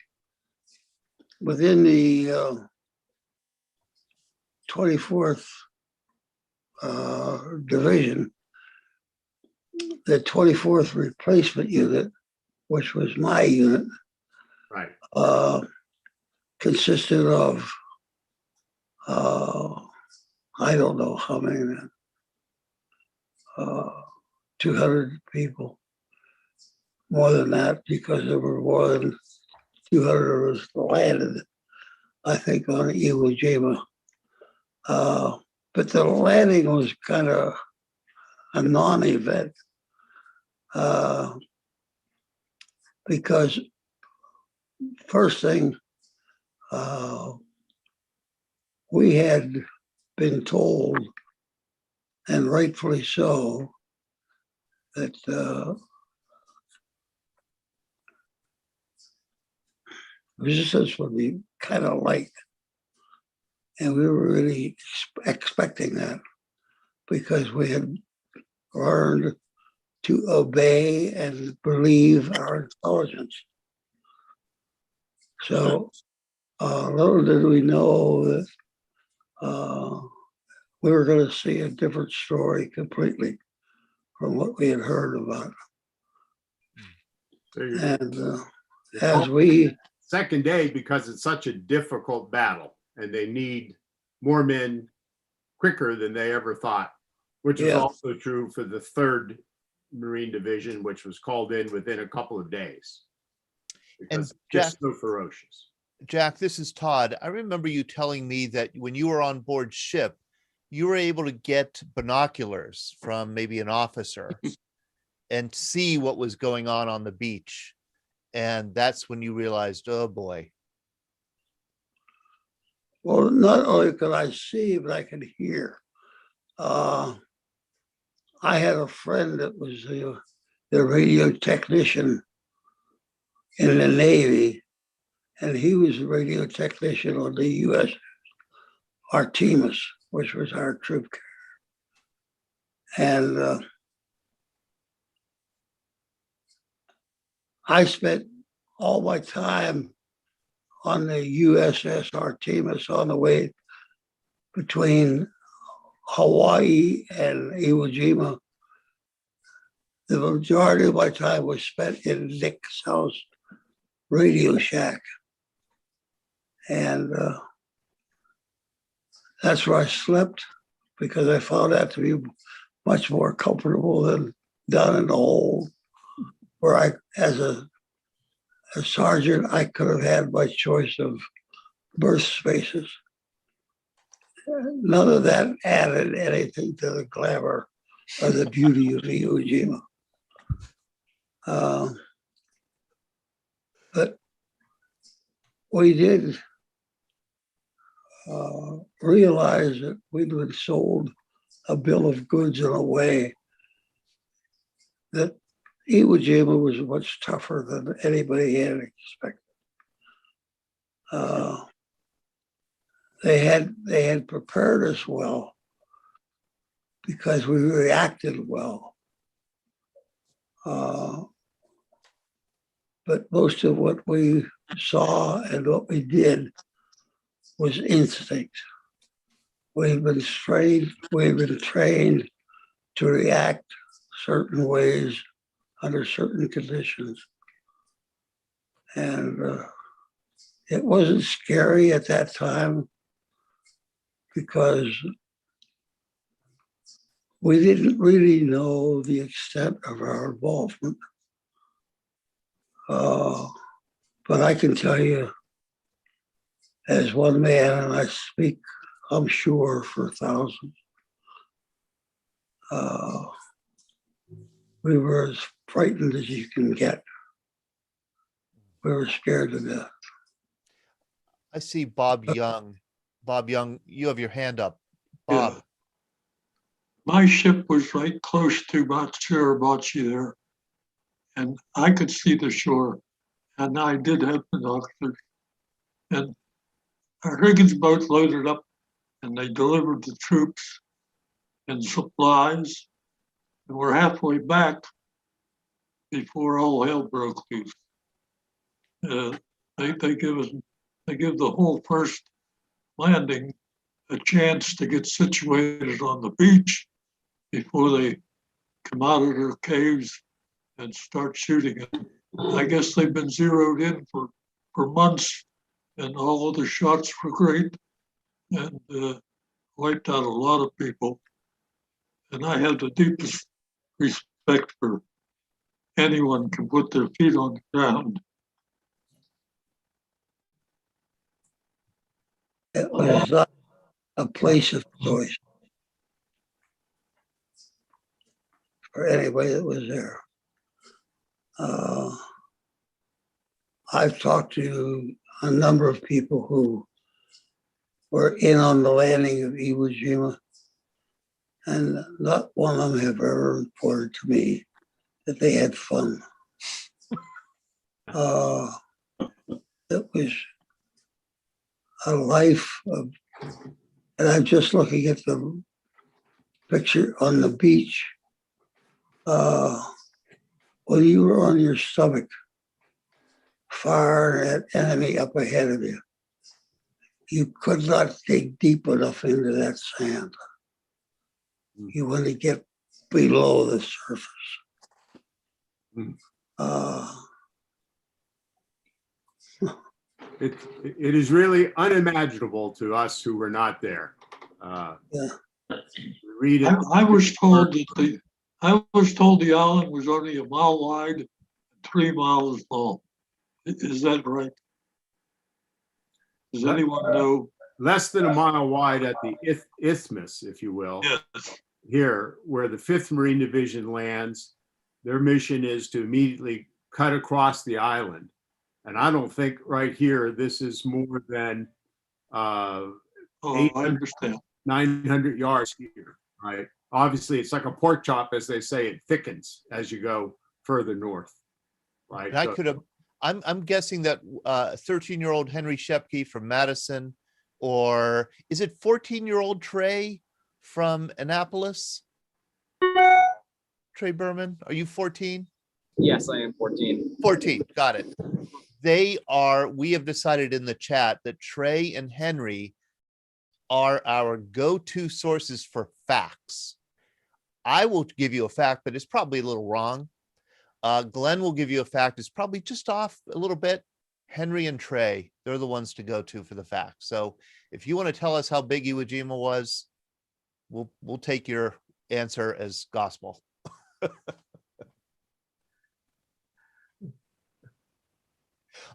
Within the 24th Division, the 24th Replacement Unit, which was my unit, Right. consisted of, I don't know how many men, 200 people. More than that, because there were more than 200 of us landed, I think, on Iwo Jima. But the landing was kind of a non-event because first thing, we had been told, and rightfully so, that resistance would be kind of light. And we were really expecting that because we had learned to obey and believe our intelligence. So little did we know that we were going to see a different story completely from what we had heard about. And as we... Second day, because it's such a difficult battle and they need more men quicker than they ever thought, which is also true for the 3rd Marine Division, which was called in within a couple of days. Because it's just so ferocious. Jack, this is Todd. I remember you telling me that when you were on board ship, you were able to get binoculars from maybe an officer and see what was going on the beach. And that's when you realized, oh boy. Well, not only could I see, but I could hear. I had a friend that was the radio technician in the Navy, and he was a radio technician on the U.S. Artemis, which was our troop carrier. And I spent all my time on the USS Artemis on the way between Hawaii and Iwo Jima. The majority of my time was spent in Nick's house radio shack. And that's where I slept. because I found that to be much more comfortable than down in the hole, where I, as a sergeant, I could have had my choice of berth spaces. None of that added anything to the glamour or the beauty of Iwo Jima. But we did realize that we'd been sold a bill of goods in a way that Iwo Jima was much tougher than anybody had expected. They had prepared us well because we reacted well. But most of what we saw and what we did was instinct. We've been trained to react certain ways under certain conditions. And it wasn't scary at that time because we didn't really know the extent of our involvement. But I can tell you, as one man, and I speak, I'm sure, for thousands, we were as frightened as you can get. We were scared to death. I see Bob Young. Bob Young, you have your hand up. Bob. Yeah. My ship was right close to Matsurubachi there, and I could see the shore, and I did have binoculars. And our Higgins boat loaded up, and they delivered the troops and supplies, and we're halfway back before all hell broke loose. They give the whole first landing a chance to get situated on the beach before they come out of their caves and start shooting it. I guess they've been zeroed in for months, and all of the shots were great and wiped out a lot of people. And I have the deepest respect for anyone who can put their feet on the ground. It was not a place of choice for anybody that was there. I've talked to a number of people who were in on the landing of Iwo Jima, and not one of them have ever reported to me that they had fun. It was a life of, and I'm just looking at the picture on the beach. When you were on your stomach, far at enemy up ahead of you, you could not dig deep enough into that sand. You want to get below the surface. It is really unimaginable to us who were not there. Yeah. Read it. I was told that the island was only a mile wide, and 3 miles long. Is that right? Does anyone know? Less than a mile wide at the isthmus, if you will. Yes. Here, where the 5th Marine Division lands, their mission is to immediately cut across the island. And I don't think right here, this is more than 900 yards here, right? Obviously, it's like a pork chop, as they say, it thickens as you go further north, right? And I could have, I'm guessing that 13-year-old Henry Shepke from Madison, or is it 14-year-old Trey from Annapolis? Trey Berman, are you 14? Yes, I am 14. 14, got it. We have decided in the chat that Trey and Henry are our go-to sources for facts. I will give you a fact, but it's probably a little wrong. Glenn will give you a fact. It's probably just off a little bit. Henry and Trey, they're the ones to go to for the facts. So if you want to tell us how big Iwo Jima was, we'll take your answer as gospel.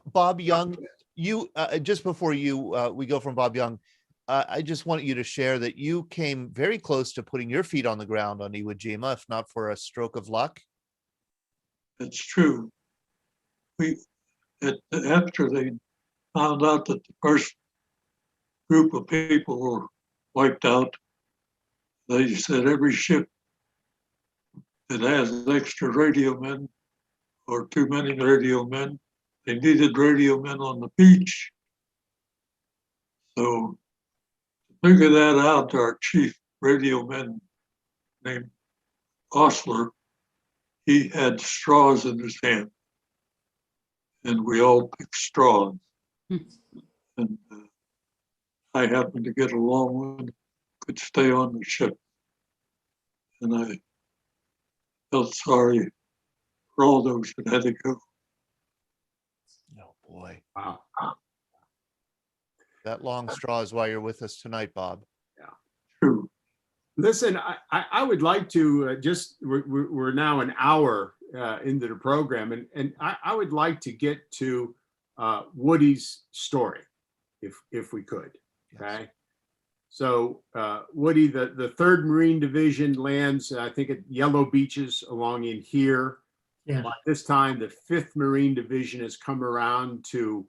Bob Young, you just before we go from Bob Young, I just want you to share that you came very close to putting your feet on the ground on Iwo Jima, if not for a stroke of luck. It's true. After they found out that the first group of people were wiped out, they said every ship that has extra radio men or too many radio men, they needed radio men on the beach. So to figure that out, our chief radio man named Osler, he had straws in his hand. And we all picked straws. And I happened to get along one, could stay on the ship. And I felt sorry for all those that had to go. Oh boy. Wow. That long straw is why you're with us tonight, Bob. True. Listen, I would like to we're now an hour into the program, and I would like to get to Woody's story, if we could. Okay. So Woody, the 3rd Marine Division lands, I think, at Yellow Beaches along in here. Yeah. By this time, the 5th Marine Division has come around to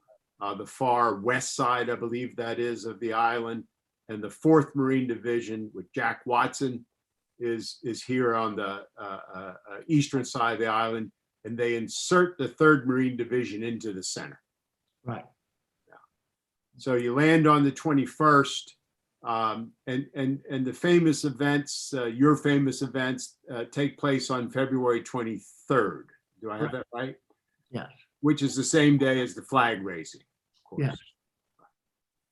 the far west side, I believe that is, of the island. And the 4th Marine Division with Jack Watson is here on the eastern side of the island. And they insert the 3rd Marine Division into the center. Right. Yeah. So you land on the 21st. And the famous events, your famous events, take place on February 23rd. Do I have that right? Yes. Which is the same day as the flag raising, of course. Yes.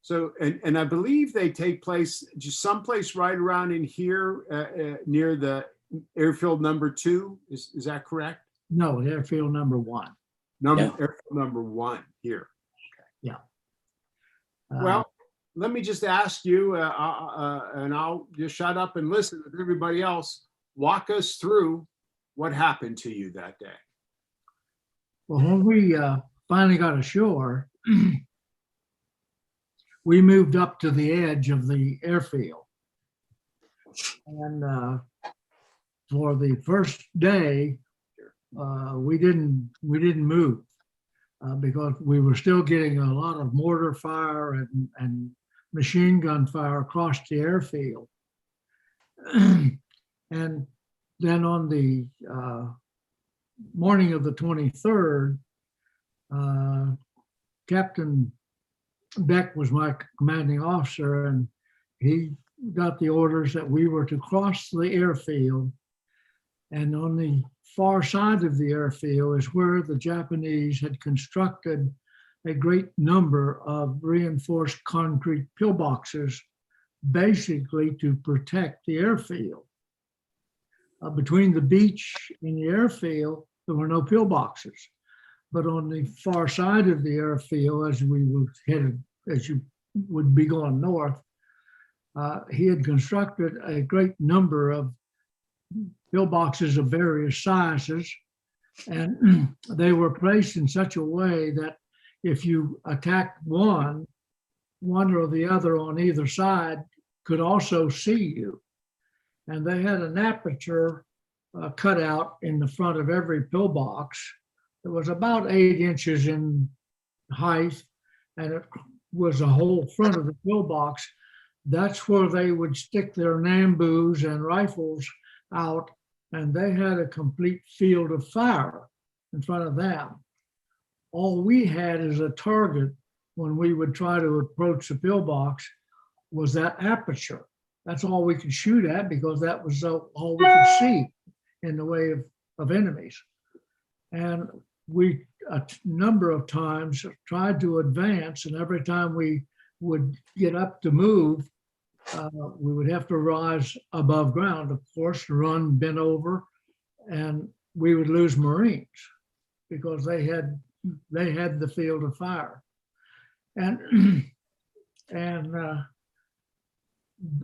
So, and I believe they take place just someplace right around in here near the airfield number 2. Is that correct? No, airfield number 1. Airfield number 1 here. Okay. Yeah. Well, let me just ask you, and I'll just shut up and listen with everybody else. Walk us through what happened to you that day. Well, when we finally got ashore, we moved up to the edge of the airfield. And for the first day, we didn't move because we were still getting a lot of mortar fire and machine gun fire across the airfield. And then on the morning of the 23rd, Captain Beck was my commanding officer, and he got the orders that we were to cross the airfield. And on the far side of the airfield is where the Japanese had constructed a great number of reinforced concrete pillboxes, basically to protect the airfield. Between the beach and the airfield, there were no pillboxes. But on the far side of the airfield, as we were headed, as you would be going north, he had constructed a great number of pillboxes of various sizes, and they were placed in such a way that if you attacked one or the other on either side could also see you. And they had an aperture cut out in the front of every pillbox. It was about 8 inches in height, and it was the whole front of the pillbox. That's where they would stick their Nambus and rifles out, and they had a complete field of fire in front of them. All we had as a target when we would try to approach the pillbox was that aperture. That's all we could shoot at because that was all we could see in the way of enemies. And we, a number of times, tried to advance, and every time we would get up to move, we would have to rise above ground, of course, run, bend over, and we would lose Marines because they had the field of fire. And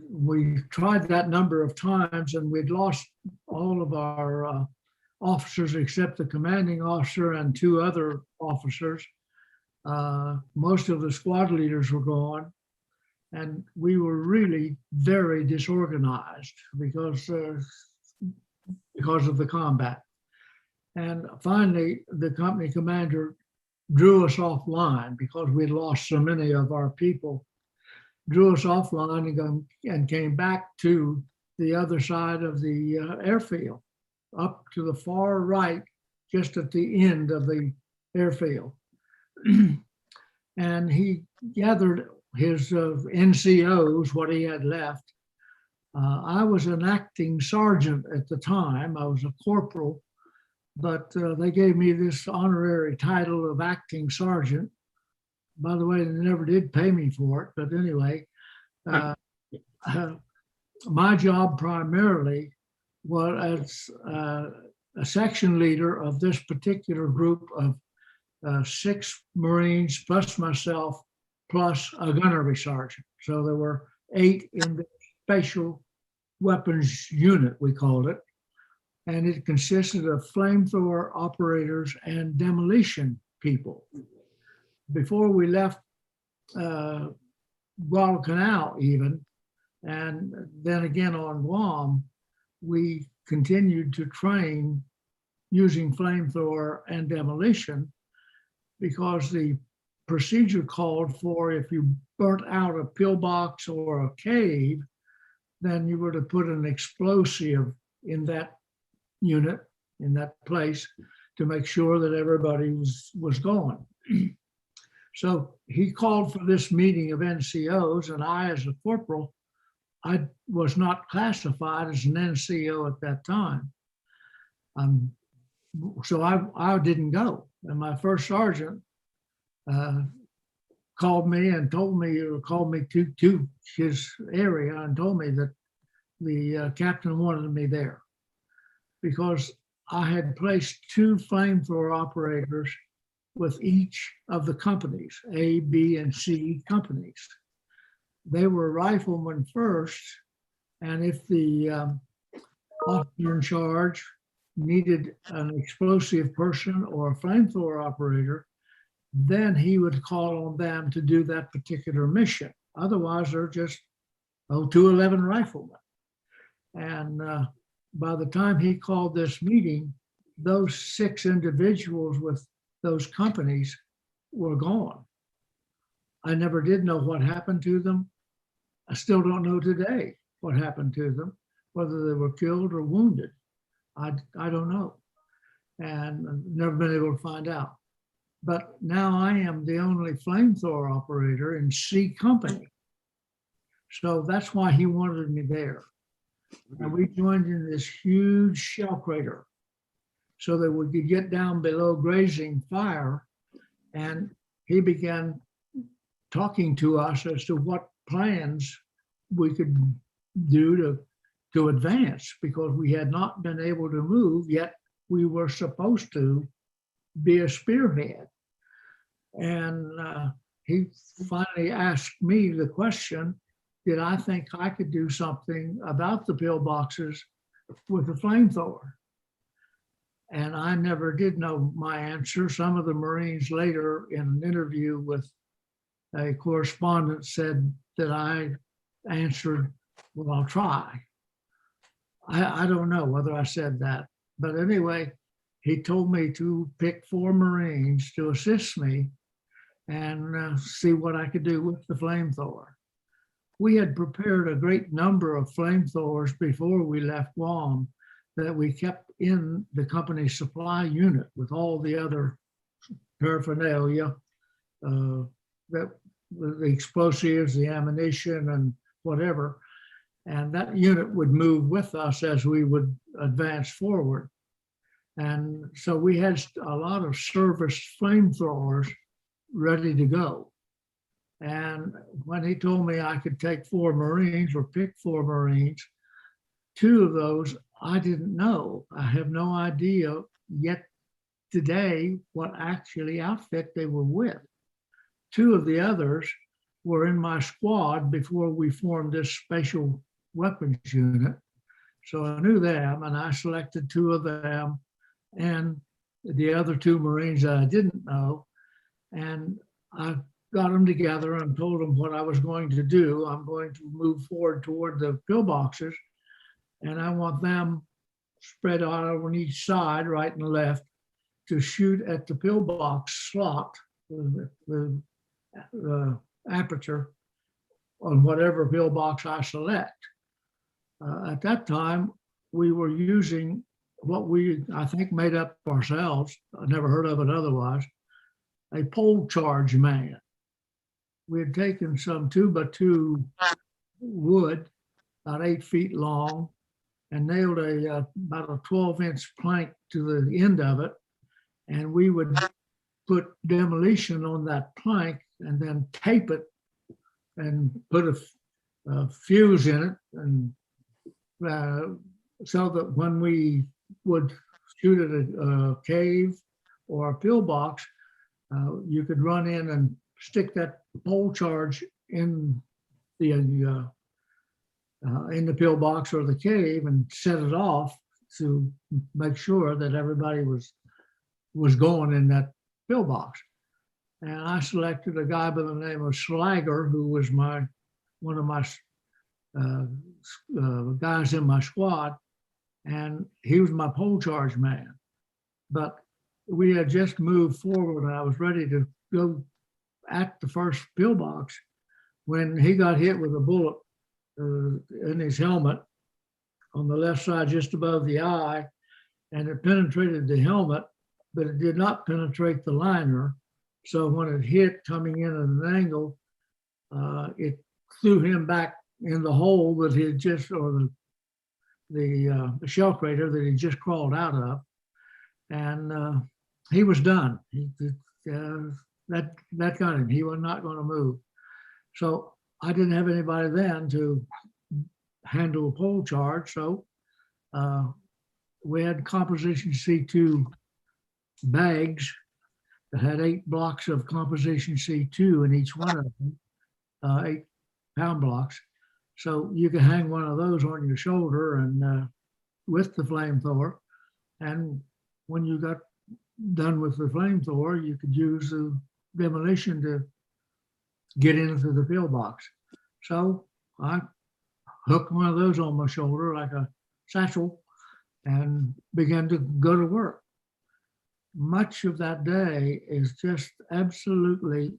we tried that number of times and we'd lost all of our officers except the commanding officer and two other officers. Most of the squad leaders were gone, and we were really very disorganized because of the combat. And finally, the company commander drew us offline because we'd lost so many of our people, drew us offline and came back to the other side of the airfield, up to the far right, just at the end of the airfield. And he gathered his NCOs, what he had left. I was an acting sergeant at the time. I was a corporal, but they gave me this honorary title of acting sergeant. By the way, they never did pay me for it, but anyway, my job primarily was as a section leader of this particular group of 6 Marines plus myself, plus a gunnery sergeant. So there were 8 in the special weapons unit, we called it. And it consisted of flamethrower operators and demolition people. Before we left Guadalcanal even, and then again on Guam, we continued to train using flamethrower and demolition because the procedure called for if you burnt out a pillbox or a cave, then you were to put an explosive in that unit, in that place, to make sure that everybody was gone. So he called for this meeting of NCOs, and I, as a corporal, I was not classified as an NCO at that time. So I didn't go. And my first sergeant called me and told me, or called me to his area and told me that the captain wanted me there because I had placed 2 flamethrower operators with each of the companies, A, B, and C companies. They were riflemen first, and if the officer in charge needed an explosive person or a flamethrower operator, then he would call on them to do that particular mission. Otherwise, they're just 211 riflemen. And by the time he called this meeting, those 6 individuals with those companies were gone. I never did know what happened to them. I still don't know today what happened to them, whether they were killed or wounded. I don't know, and I've never been able to find out. But now I am the only flamethrower operator in C company. So that's why he wanted me there. And we joined in this huge shell crater so that we could get down below grazing fire. And he began talking to us as to what plans we could do to advance, because we had not been able to move, yet we were supposed to be a spearhead. And he finally asked me the question, did I think I could do something about the pillboxes with a flamethrower? And I never did know my answer. Some of the Marines later in an interview with a correspondent said that I answered, well, I'll try. I don't know whether I said that, but anyway, he told me to pick 4 Marines to assist me and see what I could do with the flamethrower. We had prepared a great number of flamethrowers before we left Guam that we kept in the company supply unit with all the other paraphernalia, the explosives, the ammunition, and whatever. And that unit would move with us as we would advance forward. And so we had a lot of service flamethrowers ready to go. And when he told me I could take 4 Marines or pick 4 Marines, 2 of those I didn't know. I have no idea yet today what actually outfit they were with. 2 of the others were in my squad before we formed this special weapons unit. So I knew them, and I selected two of them and the other two Marines that I didn't know. And I got them together and told them what I was going to do. I'm going to move forward toward the pillboxes, and I want them spread out on each side, right and left, to shoot at the pillbox slot, the aperture on whatever pillbox I select. At that time, we were using what we, I think, made up ourselves. I never heard of it otherwise, a pole charge man. We had taken some 2x2 wood, about 8 feet long, and nailed about a 12-inch plank to the end of it. And we would put demolition on that plank and then tape it and put a fuse in it, and so that when we would shoot at a cave or a pillbox, you could run in and stick that pole charge in the pillbox or the cave and set it off to make sure that everybody was going in that pillbox. And I selected a guy by the name of Slager, who was one of my guys in my squad, and he was my pole charge man. But we had just moved forward, and I was ready to go at the first pillbox when he got hit with a bullet in his helmet on the left side, just above the eye, and it penetrated the helmet, but it did not penetrate the liner. So when it hit coming in at an angle, it threw him back in the hole that he had just, or the shell crater that he just crawled out of, and he was done. That got him. He was not going to move. So I didn't have anybody then to handle a pole charge. So we had composition C2 bags that had 8 blocks of composition C2 in each one of them, 8 pound blocks. So you could hang one of those on your shoulder and with the flamethrower. And when you got done with the flamethrower, you could use the demolition to get into the pillbox. So I hooked one of those on my shoulder like a satchel and began to go to work. Much of that day is just absolutely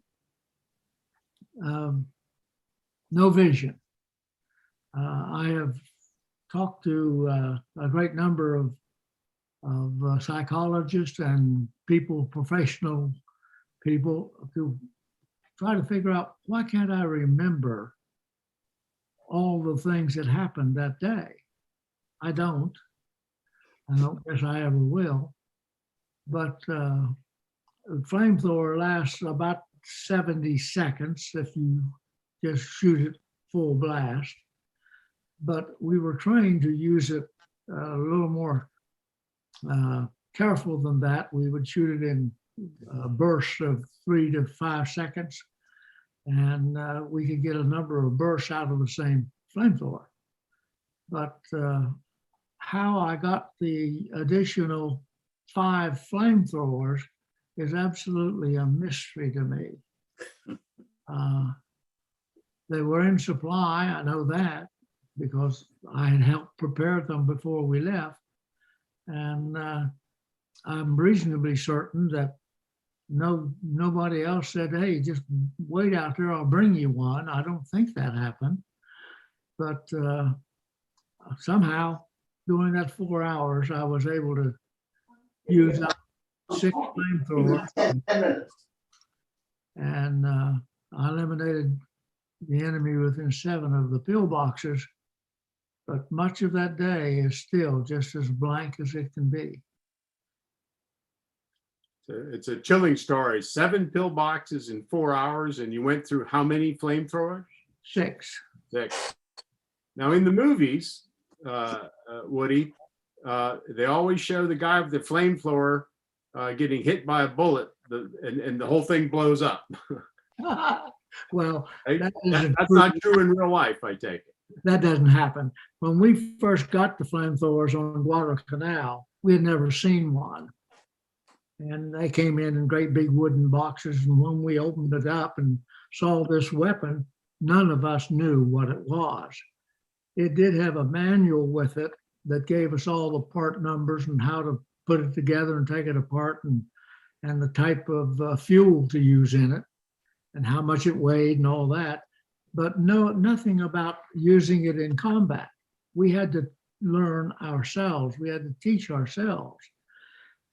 no vision. I have talked to a great number of psychologists and people, professional people, to try to figure out, why can't I remember all the things that happened that day? I don't guess I ever will. But the flamethrower lasts about 70 seconds if you just shoot it full blast. But we were trained to use it a little more careful than that. We would shoot it in bursts of 3 to 5 seconds, and we could get a number of bursts out of the same flamethrower. But how I got the additional 5 flamethrowers is absolutely a mystery to me. They were in supply, I know that, because I had helped prepare them before we left. And I'm reasonably certain that nobody else said, hey, just wait out there, I'll bring you one. I don't think that happened. But somehow during that 4 hours, I was able to use up 6 flamethrowers. And I eliminated the enemy within 7 of the pillboxes. But much of that day is still just as blank as it can be. It's a chilling story. 7 pillboxes in 4 hours, and you went through how many flamethrowers? 6. 6. Now in the movies, Woody, they always show the guy with the flamethrower getting hit by a bullet, and the whole thing blows up. Well, Hey, that isn't That's true. not true in real life, I take it. That doesn't happen. When we first got the flamethrowers on Guadalcanal, we had never seen one. And they came in great big wooden boxes. And when we opened it up and saw this weapon, none of us knew what it was. It did have a manual with it that gave us all the part numbers and how to put it together and take it apart, and the type of fuel to use in it and how much it weighed and all that. But nothing about using it in combat. We had to learn ourselves. We had to teach ourselves.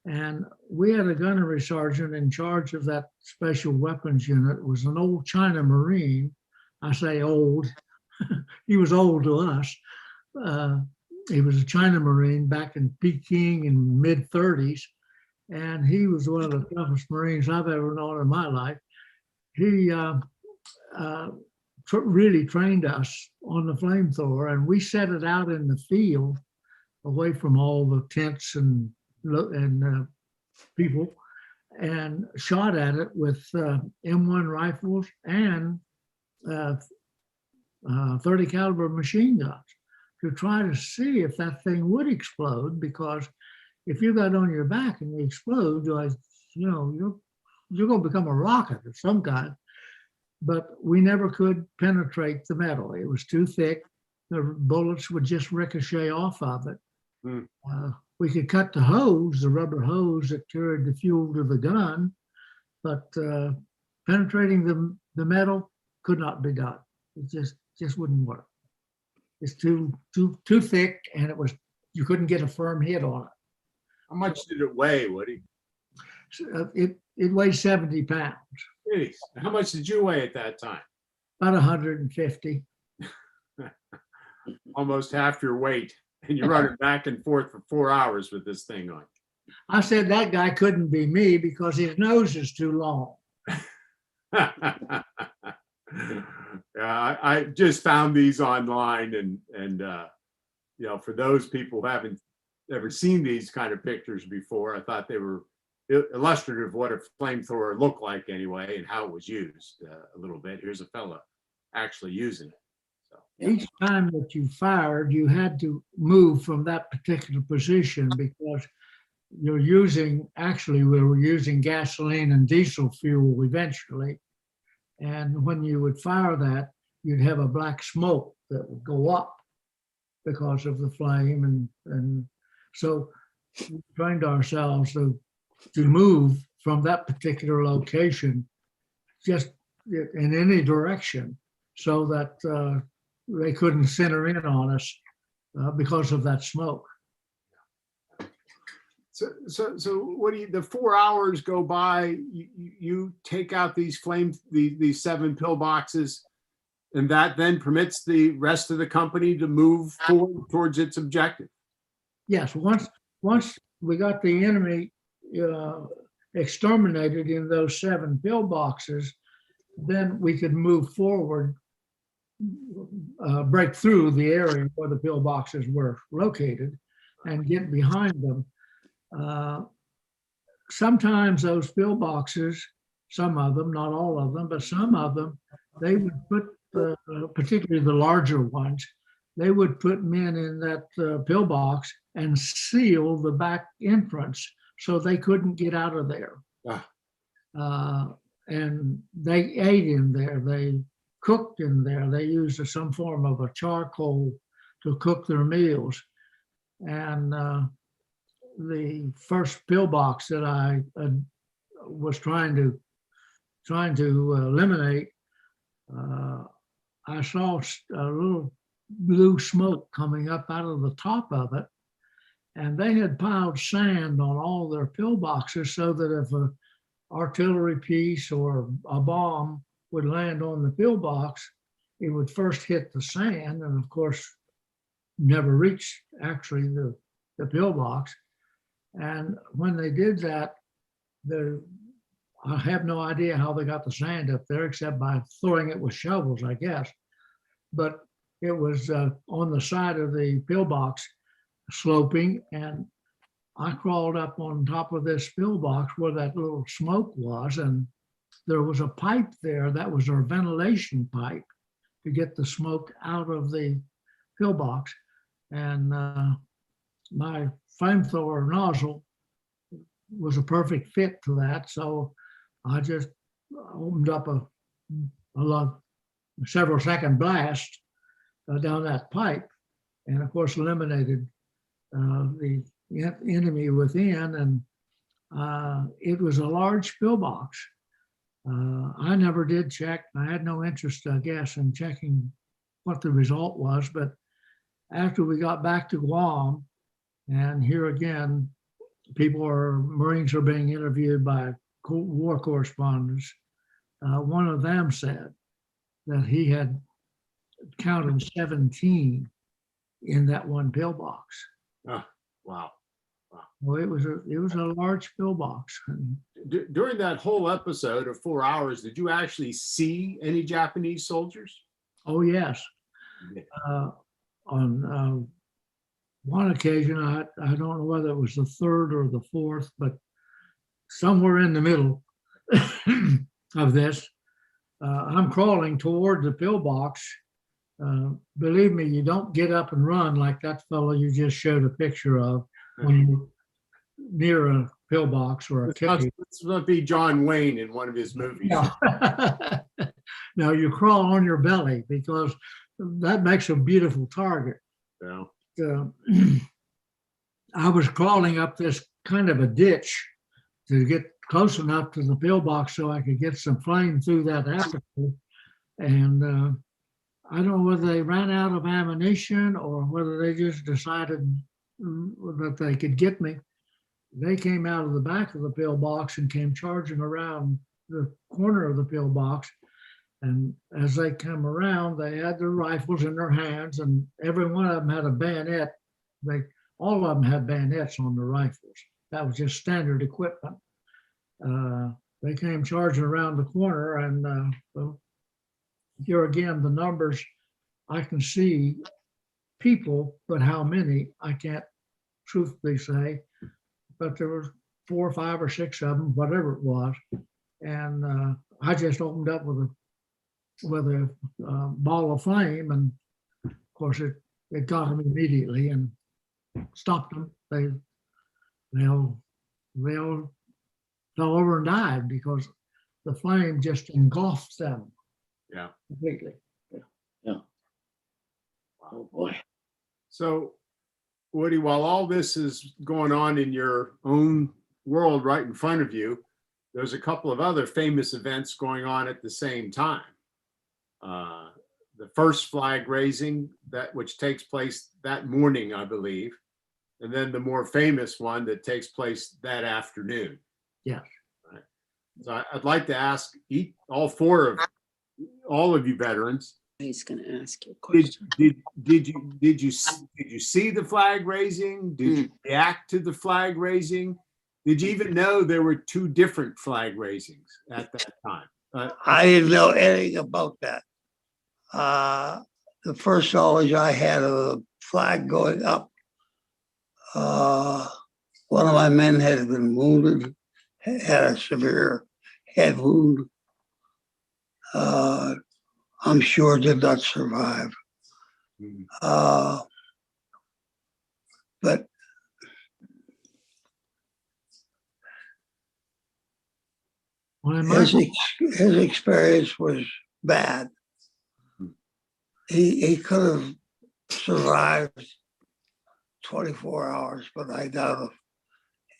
And we had a gunnery sergeant in charge of that special weapons unit. It was an old China Marine. I say old. He was old to us. He was a China Marine back in Peking in mid-30s. And he was one of the toughest Marines I've ever known in my life. He really trained us on the flamethrower, and we set it out in the field away from all the tents and people, and shot at it with M1 rifles and 30 caliber machine guns to try to see if that thing would explode. Because if you got on your back and you explode, you're going to become a rocket of some kind. But we never could penetrate the metal. It was too thick. The bullets would just ricochet off of it. We could cut the hose, the rubber hose that carried the fuel to the gun, but penetrating the metal could not be done. It just wouldn't work. It's too thick, and you couldn't get a firm hit on it. How much did it weigh, Woody? It weighs 70 pounds, Jeez, how much did you weigh at that time? about 150. Almost half your weight, and you're running back and forth for 4 hours with this thing on. I said that guy couldn't be me because his nose is too long. Yeah, I just found these online, and for those people who haven't ever seen these kind of pictures before, I thought they were illustrative of what a flamethrower looked like anyway, and how it was used a little bit. Here's a fella actually using it. So Each time that you fired, you had to move from that particular position because we were using gasoline and diesel fuel eventually. And when you would fire that, you'd have a black smoke that would go up because of the flame. And so we trained ourselves to move from that particular location just in any direction so that they couldn't center in on us because of that smoke. So what do you, the 4 hours go by, you take out these these 7 pillboxes, and that then permits the rest of the company to move forward towards its objective? Yes, once we got the enemy exterminated in those 7 pillboxes, then we could move forward, break through the area where the pillboxes were located and get behind them. Sometimes those pillboxes, some of them, not all of them, but some of them, they would put, particularly the larger ones, they would put men in that pillbox and seal the back entrance so they couldn't get out of there. And they ate in there, they cooked in there, they used some form of a charcoal to cook their meals. And the first pillbox that I was trying to eliminate, I saw a little blue smoke coming up out of the top of it, and they had piled sand on all their pillboxes so that if an artillery piece or a bomb would land on the pillbox, it would first hit the sand, and of course never reach actually the pillbox. And when they did that, I have no idea how they got the sand up there except by throwing it with shovels, I guess. But it was on the side of the pillbox sloping, and I crawled up on top of this pillbox where that little smoke was, and there was a pipe there that was our ventilation pipe to get the smoke out of the pillbox. And my flamethrower nozzle was a perfect fit to that. So I just opened up a several second blast down that pipe, and of course eliminated the enemy within. And it was a large pillbox. I never did check. I had no interest, I guess, in checking what the result was. But after we got back to Guam, and here again, Marines are being interviewed by war correspondents. One of them said that he had counted 17 in that one pillbox. Oh, wow. Well, it was a large pillbox. During that whole episode of 4 hours, did you actually see any Japanese soldiers? Oh, yes. On one occasion, I don't know whether it was the third or the fourth, but somewhere in the middle of this, I'm crawling toward the pillbox. Believe me, you don't get up and run like that fellow you just showed a picture of when you're near a pillbox or a cave. This must be John Wayne in one of his movies. No. No, you crawl on your belly because that makes a beautiful target. Yeah. I was crawling up this kind of a ditch to get close enough to the pillbox so I could get some flame through that aperture. And I don't know whether they ran out of ammunition or whether they just decided that they could get me. They came out of the back of the pillbox and came charging around the corner of the pillbox. And as they come around, they had their rifles in their hands, and every one of them had a bayonet. All of them had bayonets on their rifles. That was just standard equipment. They came charging around the corner, and well, here again, the numbers, I can see people, but how many, I can't truthfully say. But there were 4 or 5 or 6 of them, whatever it was. And I just opened up with a ball of flame, and of course it got them immediately and stopped them. They all fell over and died because the flame just engulfed them. Yeah. Completely. Yeah. Oh, boy. So, Woody, while all this is going on in your own world right in front of you, there's a couple of other famous events going on at the same time. The first flag raising, which takes place that morning, I believe, and then the more famous one that takes place that afternoon. Yeah. Right. So I'd like to ask all of you veterans. He's going to ask you a question. Did you see the flag raising? Did you react to the flag raising? Did you even know there were 2 different flag raisings at that time? I didn't know anything about that. The first knowledge I had of the flag going up, one of my men had been wounded, had a severe head wound. I'm sure did not survive. But his experience was bad. He could have survived 24 hours, but I doubt if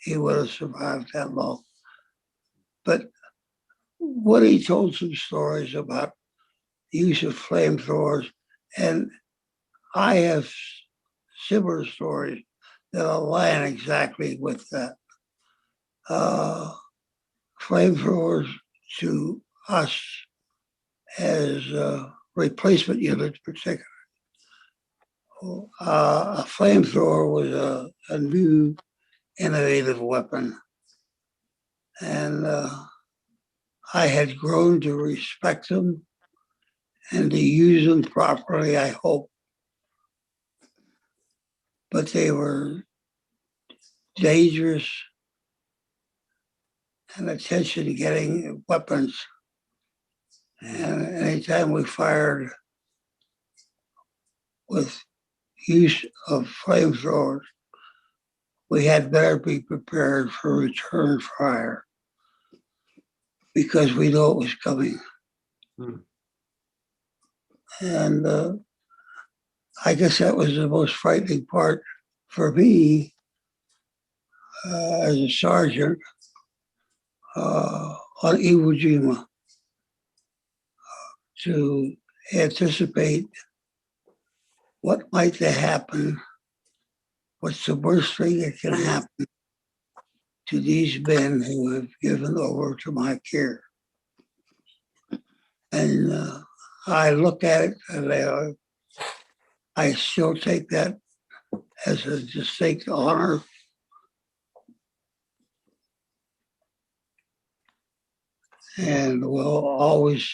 he would have survived that long. But Woody told some stories about the use of flamethrowers, and I have similar stories that align exactly with that. Flamethrowers to us as replacement units particularly. A flamethrower was a new innovative weapon. And I had grown to respect them and to use them properly, I hope. But they were dangerous and attention to getting weapons. And anytime we fired with use of flamethrowers, we had better be prepared for return fire because we know it was coming. And I guess that was the most frightening part for me as a sergeant on Iwo Jima, to anticipate what might happen, what's the worst thing that can happen to these men who have given over to my care. And I look at it and I still take that as a distinct honor. And will always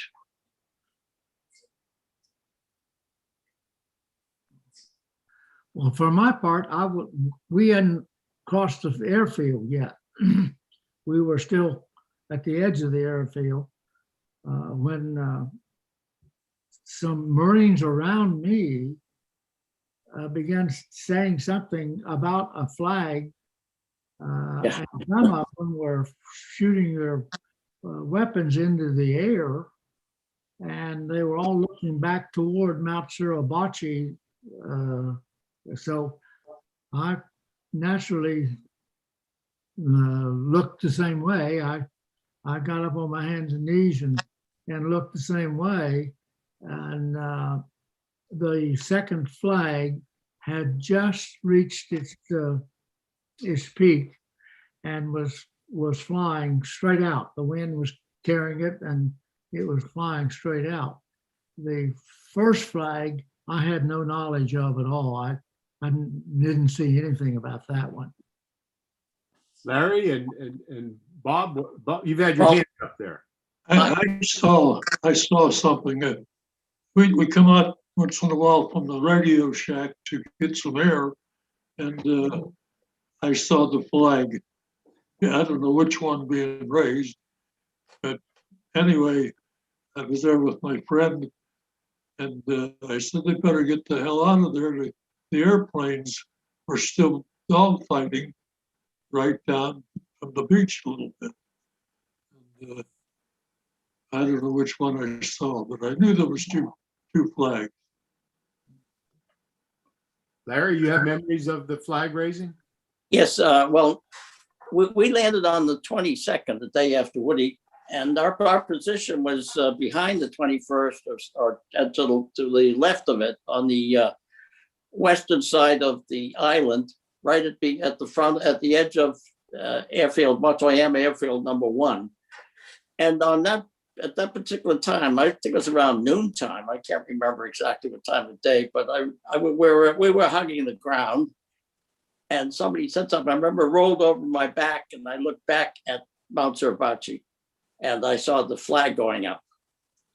Well, for my part, we hadn't crossed the airfield yet. We were still at the edge of the airfield when some Marines around me began saying something about a flag. And some of them were shooting their weapons into the air, and they were all looking back toward Mount Suribachi. So I naturally looked the same way. I got up on my hands and knees and looked the same way. And the second flag had just reached its peak and was flying straight out. The wind was carrying it and it was flying straight out. The first flag I had no knowledge of at all. I didn't see anything about that one. Larry and Bob, you've had your hand up there. I saw something that we come out once in a while from the radio shack to get some air, and I saw the flag. Yeah, I don't know which one being raised, but anyway, I was there with my friend, and I said they better get the hell out of there. The airplanes were still dogfighting right down from the beach a little bit. And, I don't know which one I saw, but I knew there was two flags. Larry, you have memories of the flag raising? Yes, well, we landed on the 22nd, the day after Woody, and our position was behind the 21st or to the left of it on the western side of the island, right at the front, at the edge of airfield, Motoyama Airfield #1. And at that particular time, I think it was around noontime. I can't remember exactly what time of day, but we were hugging the ground, and somebody said something. I remember rolled over my back, and I looked back at Mount Suribachi, and I saw the flag going up.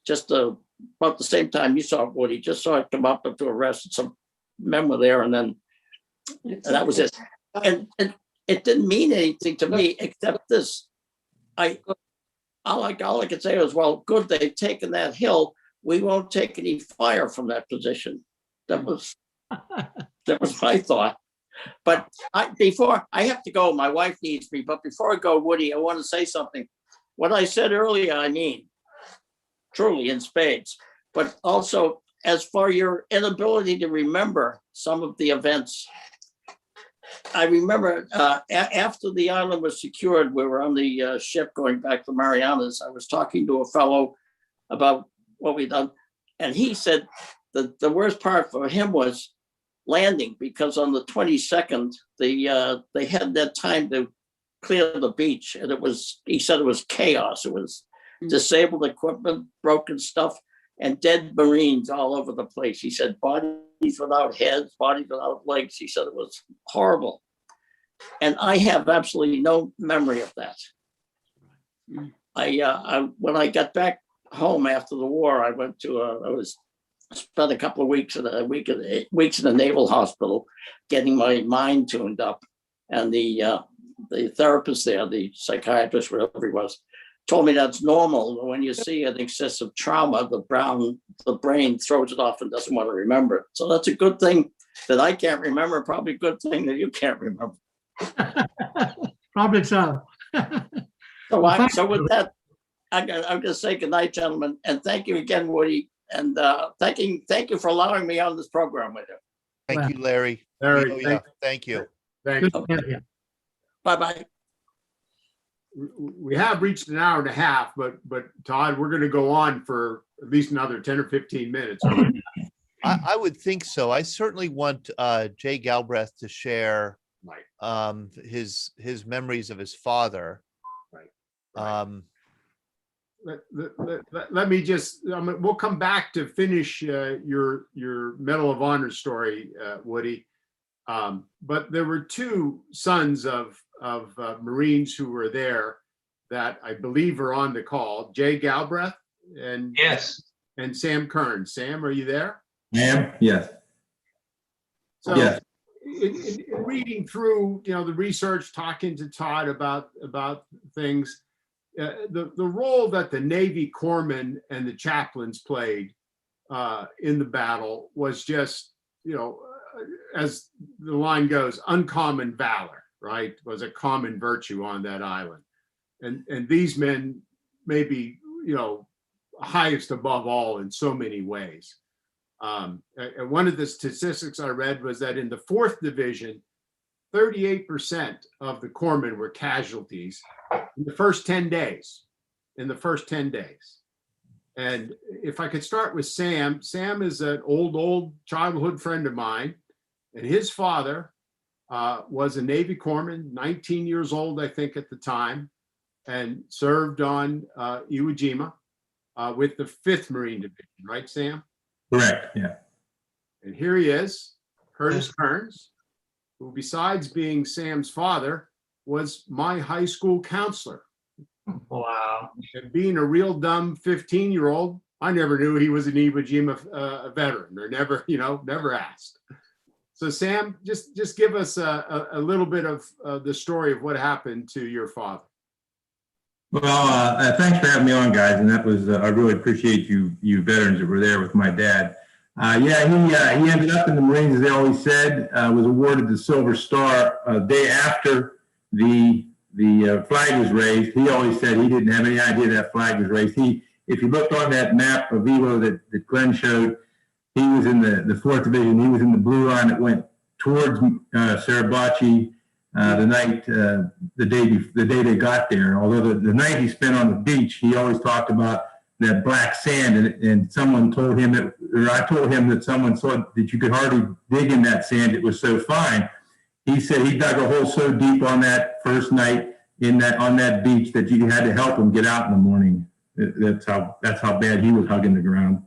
Just about the same time you saw it, Woody. Just saw it come up to a rest, and some men were there, and that was it. And it didn't mean anything to me except this. All I could say was, well, good, they've taken that hill. We won't take any fire from that position. That was my thought. But before I have to go, my wife needs me. But before I go, Woody, I want to say something. What I said earlier, I mean, truly in spades. But also, as for your inability to remember some of the events, I remember after the island was secured, we were on the ship going back to Marianas. I was talking to a fellow about what we'd done, and he said that the worst part for him was landing, because on the 22nd, they had that time to clear the beach, and he said it was chaos. It was disabled equipment, broken stuff, and dead Marines all over the place. He said bodies without heads, bodies without legs. He said it was horrible. And I have absolutely no memory of that. When I got back home after the war, I went to spent a couple of weeks in the Naval Hospital getting my mind tuned up. And the the therapist there, the psychiatrist, whatever he was, told me that's normal. When you see an excessive trauma, the brain throws it off and doesn't want to remember it. So that's a good thing that I can't remember. Probably a good thing that you can't remember. Probably so. So with that, I'm going to say good night, gentlemen, and thank you again, Woody, and thank you for allowing me on this program with you. Thank you, Larry. Larry, Oh, yeah. Thank you. Thank you. Good to have you. Bye-bye. We have reached an hour and a half, but Todd, we're going to go on for at least another 10 or 15 minutes. I would think so. I certainly want Jay Galbraith to share Right. his memories of his father. Right. Let me just, we'll come back to finish your Medal of Honor story, Woody. But there were two sons of Marines who were there that I believe are on the call, Jay Galbraith and Yes. and Sam Kearns. Sam, are you there? Ma'am? Yes. So Yes. in reading through, the research, talking to Todd about things, the role that the Navy corpsmen and the chaplains played in the battle was just, as the line goes, uncommon valor, right? Was a common virtue on that island. And these men may be, highest above all in so many ways. And one of the statistics I read was that in the 4th Division, 38% of the corpsmen were casualties in the first 10 days. And if I could start with Sam, Sam is an old childhood friend of mine, and his father was a Navy corpsman, 19 years old, I think, at the time, and served on Iwo Jima with the 5th Marine Division, right, Sam? Correct. Yeah. And here he is, Curtis Kearns, who besides being Sam's father, was my high school counselor. Wow. And being a real dumb 15-year-old, I never knew he was an Iwo Jima veteran, or never asked. So Sam, just give us a little bit of the story of what happened to your father. Well, thanks for having me on, guys. And that was, I really appreciate you veterans that were there with my dad. He ended up in the Marines, as they always said, was awarded the Silver Star a day after the flag was raised. He always said he didn't have any idea that flag was raised. If you looked on that map of Iwo that Glenn showed, he was in the 4th Division. He was in the blue line that went towards Suribachi the day they got there. Although the night he spent on the beach, he always talked about that black sand, and someone told him I told him that someone saw that you could hardly dig in that sand. It was so fine. He said he dug a hole so deep on that first night on that beach that you had to help him get out in the morning. That's how bad he was hugging the ground.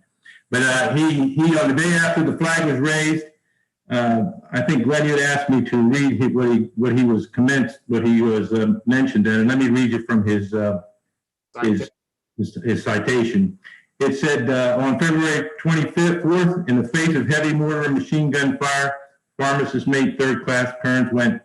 But he on the day after the flag was raised, I think Glenn had asked me to read what he was mentioned in, and let me read you from his citation. It said, on February 24th, in the face of heavy mortar and machine gun fire, pharmacist mate 3rd class Kearns went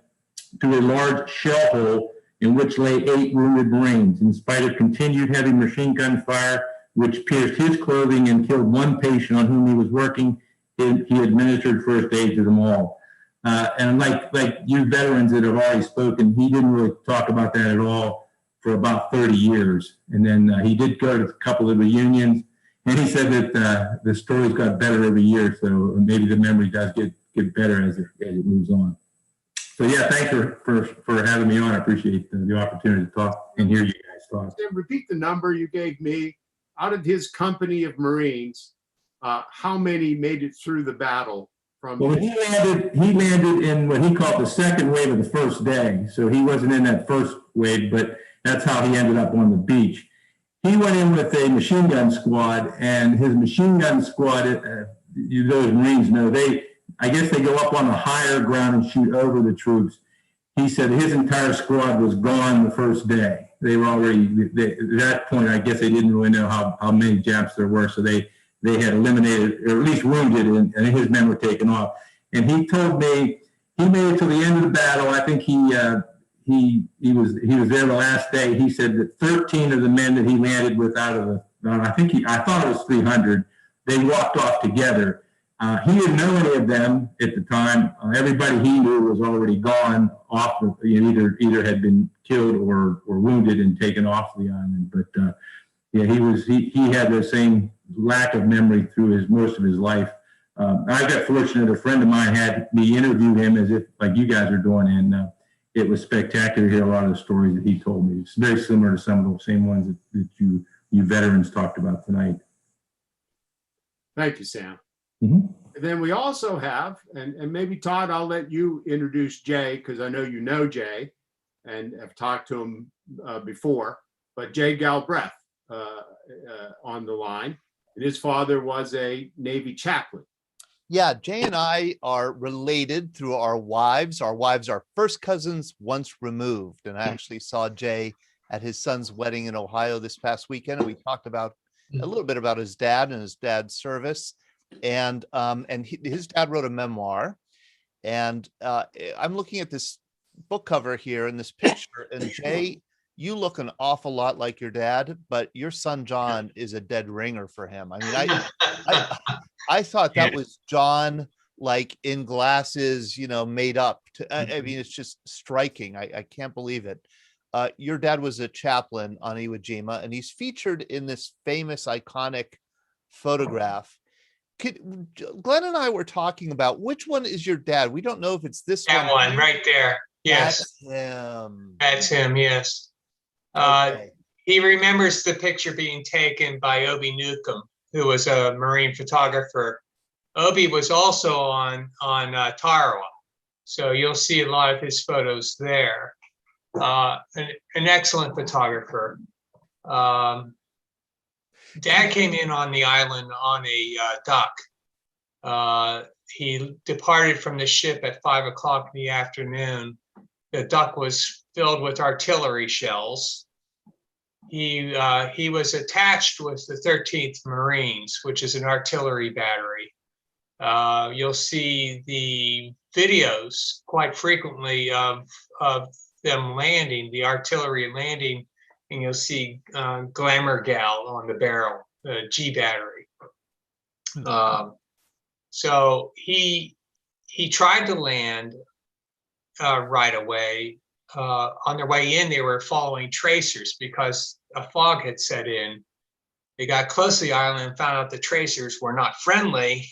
to a large shell hole in which lay 8 wounded Marines. In spite of continued heavy machine gun fire, which pierced his clothing and killed one patient on whom he was working, he administered first aid to them all. And like you veterans that have already spoken, he didn't really talk about that at all for about 30 years. And then he did go to a couple of reunions, and he said that the stories got better every year, so maybe the memory does get better as it moves on. So yeah, thanks for having me on. I appreciate the opportunity to talk and hear you guys talk. Sam, repeat the number you gave me. Out of his company of Marines, how many made it through the battle? Well, he landed in what he called the second wave of the first day. So he wasn't in that first wave, but that's how he ended up on the beach. He went in with a machine gun squad, and his machine gun squad, those Marines know, I guess they go up on the higher ground and shoot over the troops. He said his entire squad was gone the first day. They were already, at that point, I guess they didn't really know how many Japs there were, so they had eliminated, or at least wounded, and his men were taken off. And he told me he made it to the end of the battle. I think he he was there the last day. He said that 13 of the men that he landed with out of the, I thought it was 300, they walked off together. He didn't know any of them at the time. Everybody he knew was already gone off, either had been killed or wounded and taken off the island. But yeah, he had the same lack of memory through most of his life. I got fortunate. A friend of mine had me interview him as if like you guys are doing, and it was spectacular to hear a lot of the stories that he told me. It's very similar to some of the same ones that you veterans talked about tonight. Thank you, Sam. Mm-hmm. And then we also have, and maybe Todd, I'll let you introduce Jay, because I know Jay and have talked to him before, but Jay Galbraith on the line. And his father was a Navy chaplain. Yeah, Jay and I are related through our wives. Our wives are first cousins once removed. And I actually saw Jay at his son's wedding in Ohio this past weekend. And we talked about a little bit about his dad and his dad's service. And his dad wrote a memoir. And I'm looking at this book cover here in this picture. And Jay, you look an awful lot like your dad, but your son John is a dead ringer for him. I mean, I thought that was John, like in glasses, made up. I mean, it's just striking. I can't believe it. Your dad was a chaplain on Iwo Jima, and he's featured in this famous, iconic photograph. Glenn and I were talking about which one is your dad. We don't know if it's this that one right there. Yes, that's him. That's him. Yes. Okay. He remembers the picture being taken by Obi Newcomb, who was a Marine photographer. Obi was also on Tarawa, so you'll see a lot of his photos there. An excellent photographer. Dad came in on the island on a duck. He departed from the ship at 5 o'clock in the afternoon. The duck was filled with artillery shells. He was attached with the 13th Marines, which is an artillery battery. You'll see the videos quite frequently of them landing, the artillery landing, and you'll see Glamour Gal on the barrel, the G battery. So he tried to land right away. On their way in, they were following tracers because a fog had set in. They got close to the island and found out the tracers were not friendly,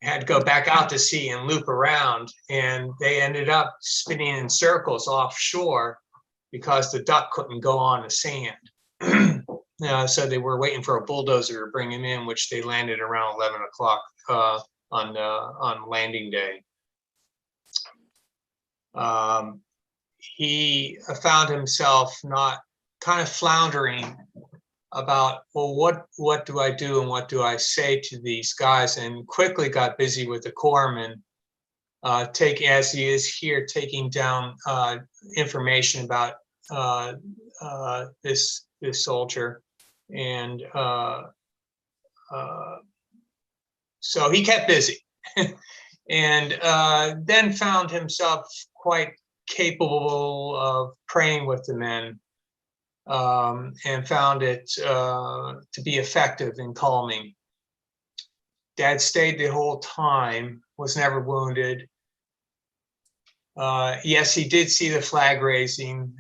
had to go back out to sea and loop around, and they ended up spinning in circles offshore because the duck couldn't go on the sand. So they were waiting for a bulldozer to bring him in, which they landed around 11 o'clock on landing day. He found himself not kind of floundering about, well, what do I do and what do I say to these guys, and quickly got busy with the corpsman, as he is here, taking down information about this soldier. And so he kept busy and then found himself quite capable of praying with the men, and found it to be effective in calming. Dad stayed the whole time, was never wounded. Yes, he did see the flag raising.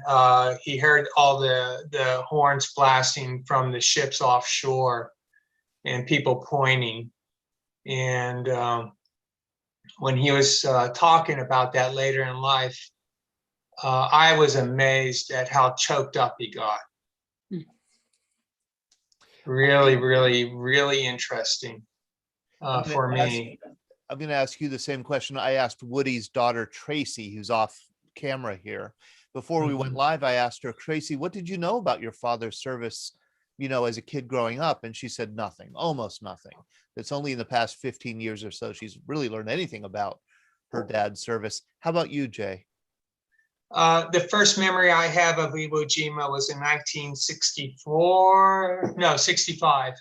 He heard all the horns blasting from the ships offshore and people pointing. And when he was talking about that later in life, I was amazed at how choked up he got. Really, really, really interesting for me. I'm going to ask you the same question I asked Woody's daughter, Tracy, who's off camera here. Before we went live, I asked her, Tracy, what did you know about your father's service, as a kid growing up? And she said nothing, almost nothing. It's only in the past 15 years or so she's really learned anything about her dad's service. How about you, Jay? The first memory I have of Iwo Jima was in 65.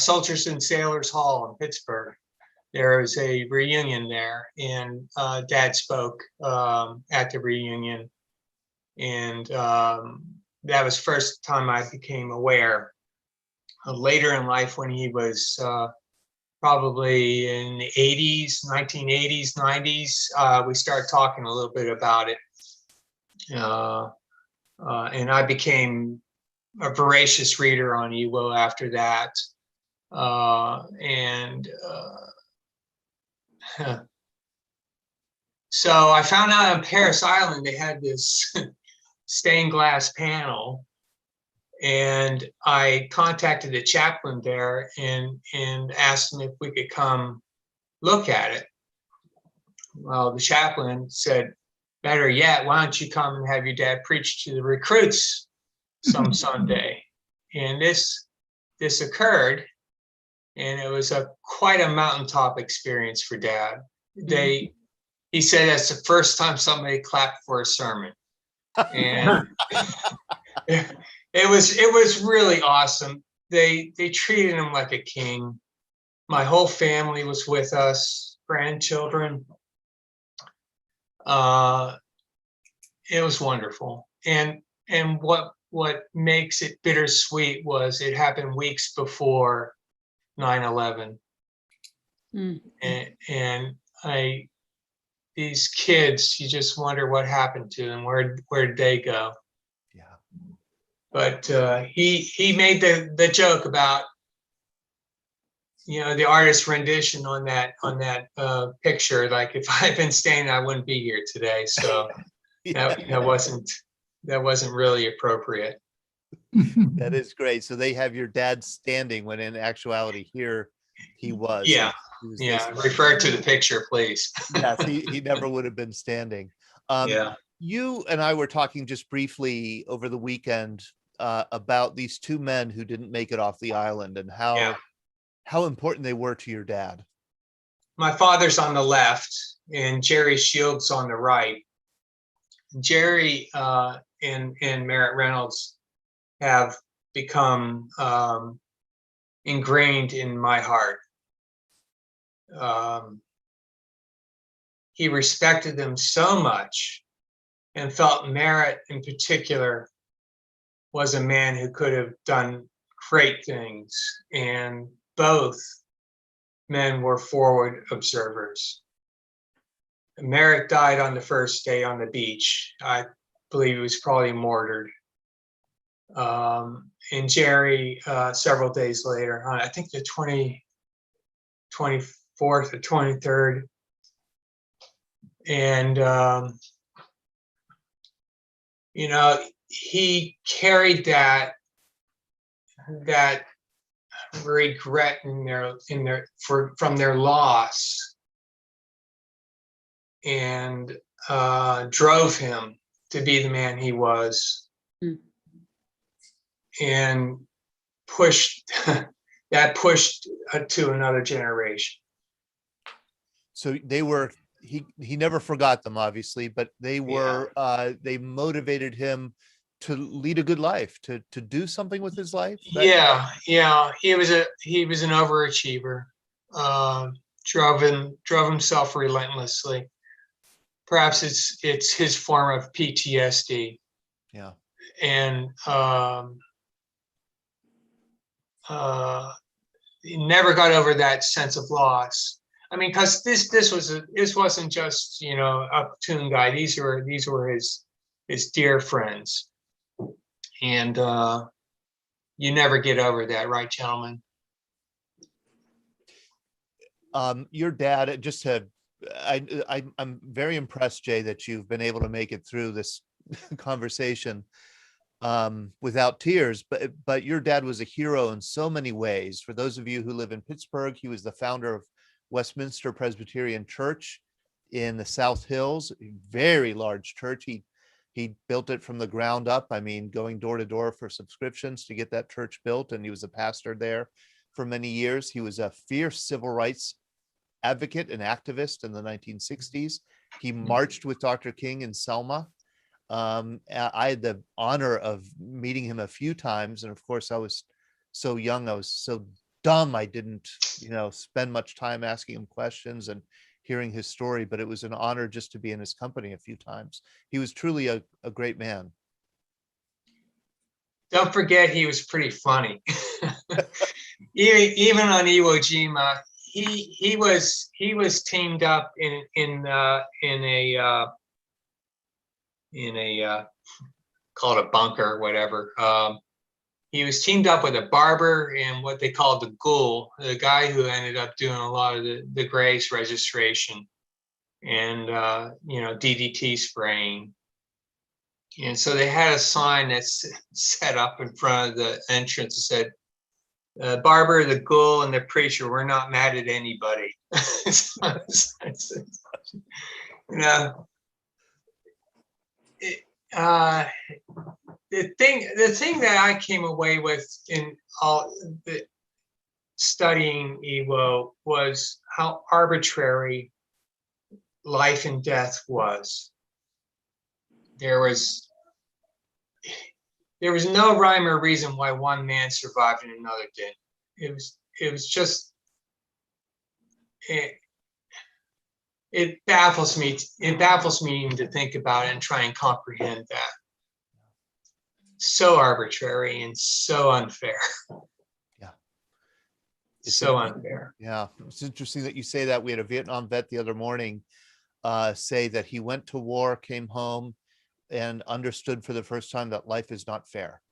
Soldiers and Sailors Hall in Pittsburgh. there was a reunion there, and Dad spoke at the reunion, and that was first time I became aware. Later in life, when he was probably in the 80s, 1980s, 90s, we started talking a little bit about it. And I became a voracious reader on Iwo after that. So I found out on Paris Island, they had this stained glass panel, and I contacted the chaplain there and asked him if we could come look at it. Well, the chaplain said, better yet, why don't you come and have your dad preach to the recruits some Sunday? And this occurred, and it was quite a mountaintop experience for Dad. He said that's the first time somebody clapped for a sermon, and it was really awesome. They treated him like a king. My whole family was with us, grandchildren. It was wonderful, and what makes it bittersweet was it happened weeks before 9/11, and these kids, you just wonder what happened to them. Where did they go? Yeah. But he made the joke about, the artist's rendition on that picture. Like, if I'd been staying, I wouldn't be here today. So Yeah. that wasn't really appropriate. That is great. So they have your dad standing when in actuality here he was. Yeah. He was Yeah. Refer to the picture, please. Yes, he never would have been standing. Yeah. You and I were talking just briefly over the weekend about these two men who didn't make it off the island and how important they were to your dad. My father's on the left and Jerry Shields on the right. Jerry and Merritt Reynolds have become ingrained in my heart. He respected them so much and felt Merritt in particular was a man who could have done great things, and both men were forward observers. Merritt died on the first day on the beach. I believe he was probably mortared. And Jerry, several days later, I think the 24th or 23rd. And, he carried that regret from their loss, and drove him to be the man he was, and pushed to another generation. So they were, he never forgot them, obviously, but they were, they motivated him to lead a good life, to do something with his life. Yeah. He was an overachiever. Drove himself relentlessly. Perhaps it's his form of PTSD. Yeah. And he never got over that sense of loss. I mean, because this wasn't just a platoon guy. These were his dear friends, and you never get over that, right, gentlemen? Your dad, I'm very impressed, Jay, that you've been able to make it through this conversation without tears, but your dad was a hero in so many ways. For those of you who live in Pittsburgh, he was the founder of Westminster Presbyterian Church in the South Hills, a very large church. He built it from the ground up. I mean, going door to door for subscriptions to get that church built. And he was a pastor there for many years. He was a fierce civil rights advocate and activist in the 1960s. He marched with Dr. King in Selma. I had the honor of meeting him a few times. And of course, I was so young. I was so dumb I didn't, spend much time asking him questions and hearing his story, but it was an honor just to be in his company a few times. He was truly a great man. Don't forget, he was pretty funny. Even on Iwo Jima, he was teamed up in a called a bunker or whatever. He was teamed up with a barber and what they called the ghoul, the guy who ended up doing a lot of the graves registration and DDT spraying. And so they had a sign that's set up in front of the entrance that said, Barber, the ghoul, and the preacher, we're not mad at anybody. The thing that I came away with in all the studying Iwo was how arbitrary life and death was. There was no rhyme or reason why one man survived and another didn't. It was just it baffles me. It baffles me even to think about it and try and comprehend that. So arbitrary and so unfair. Yeah. It's so unfair. Yeah. It's interesting that you say that. We had a Vietnam vet the other morning say that he went to war, came home, and understood for the first time that life is not fair.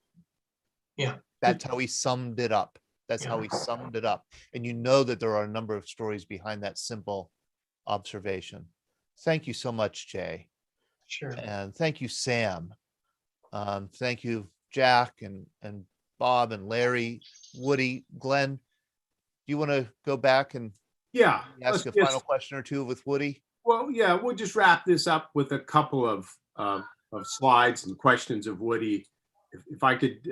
Yeah. That's how he summed it up. That's how he summed it up. And you know that there are a number of stories behind that simple observation. Thank you so much, Jay. Sure. And thank you, Sam. Thank you, Jack and Bob and Larry, Woody, Glenn. Do you want to go back and ask a final question or two with Woody? Well, yeah, we'll just wrap this up with a couple of slides and questions of Woody. If I could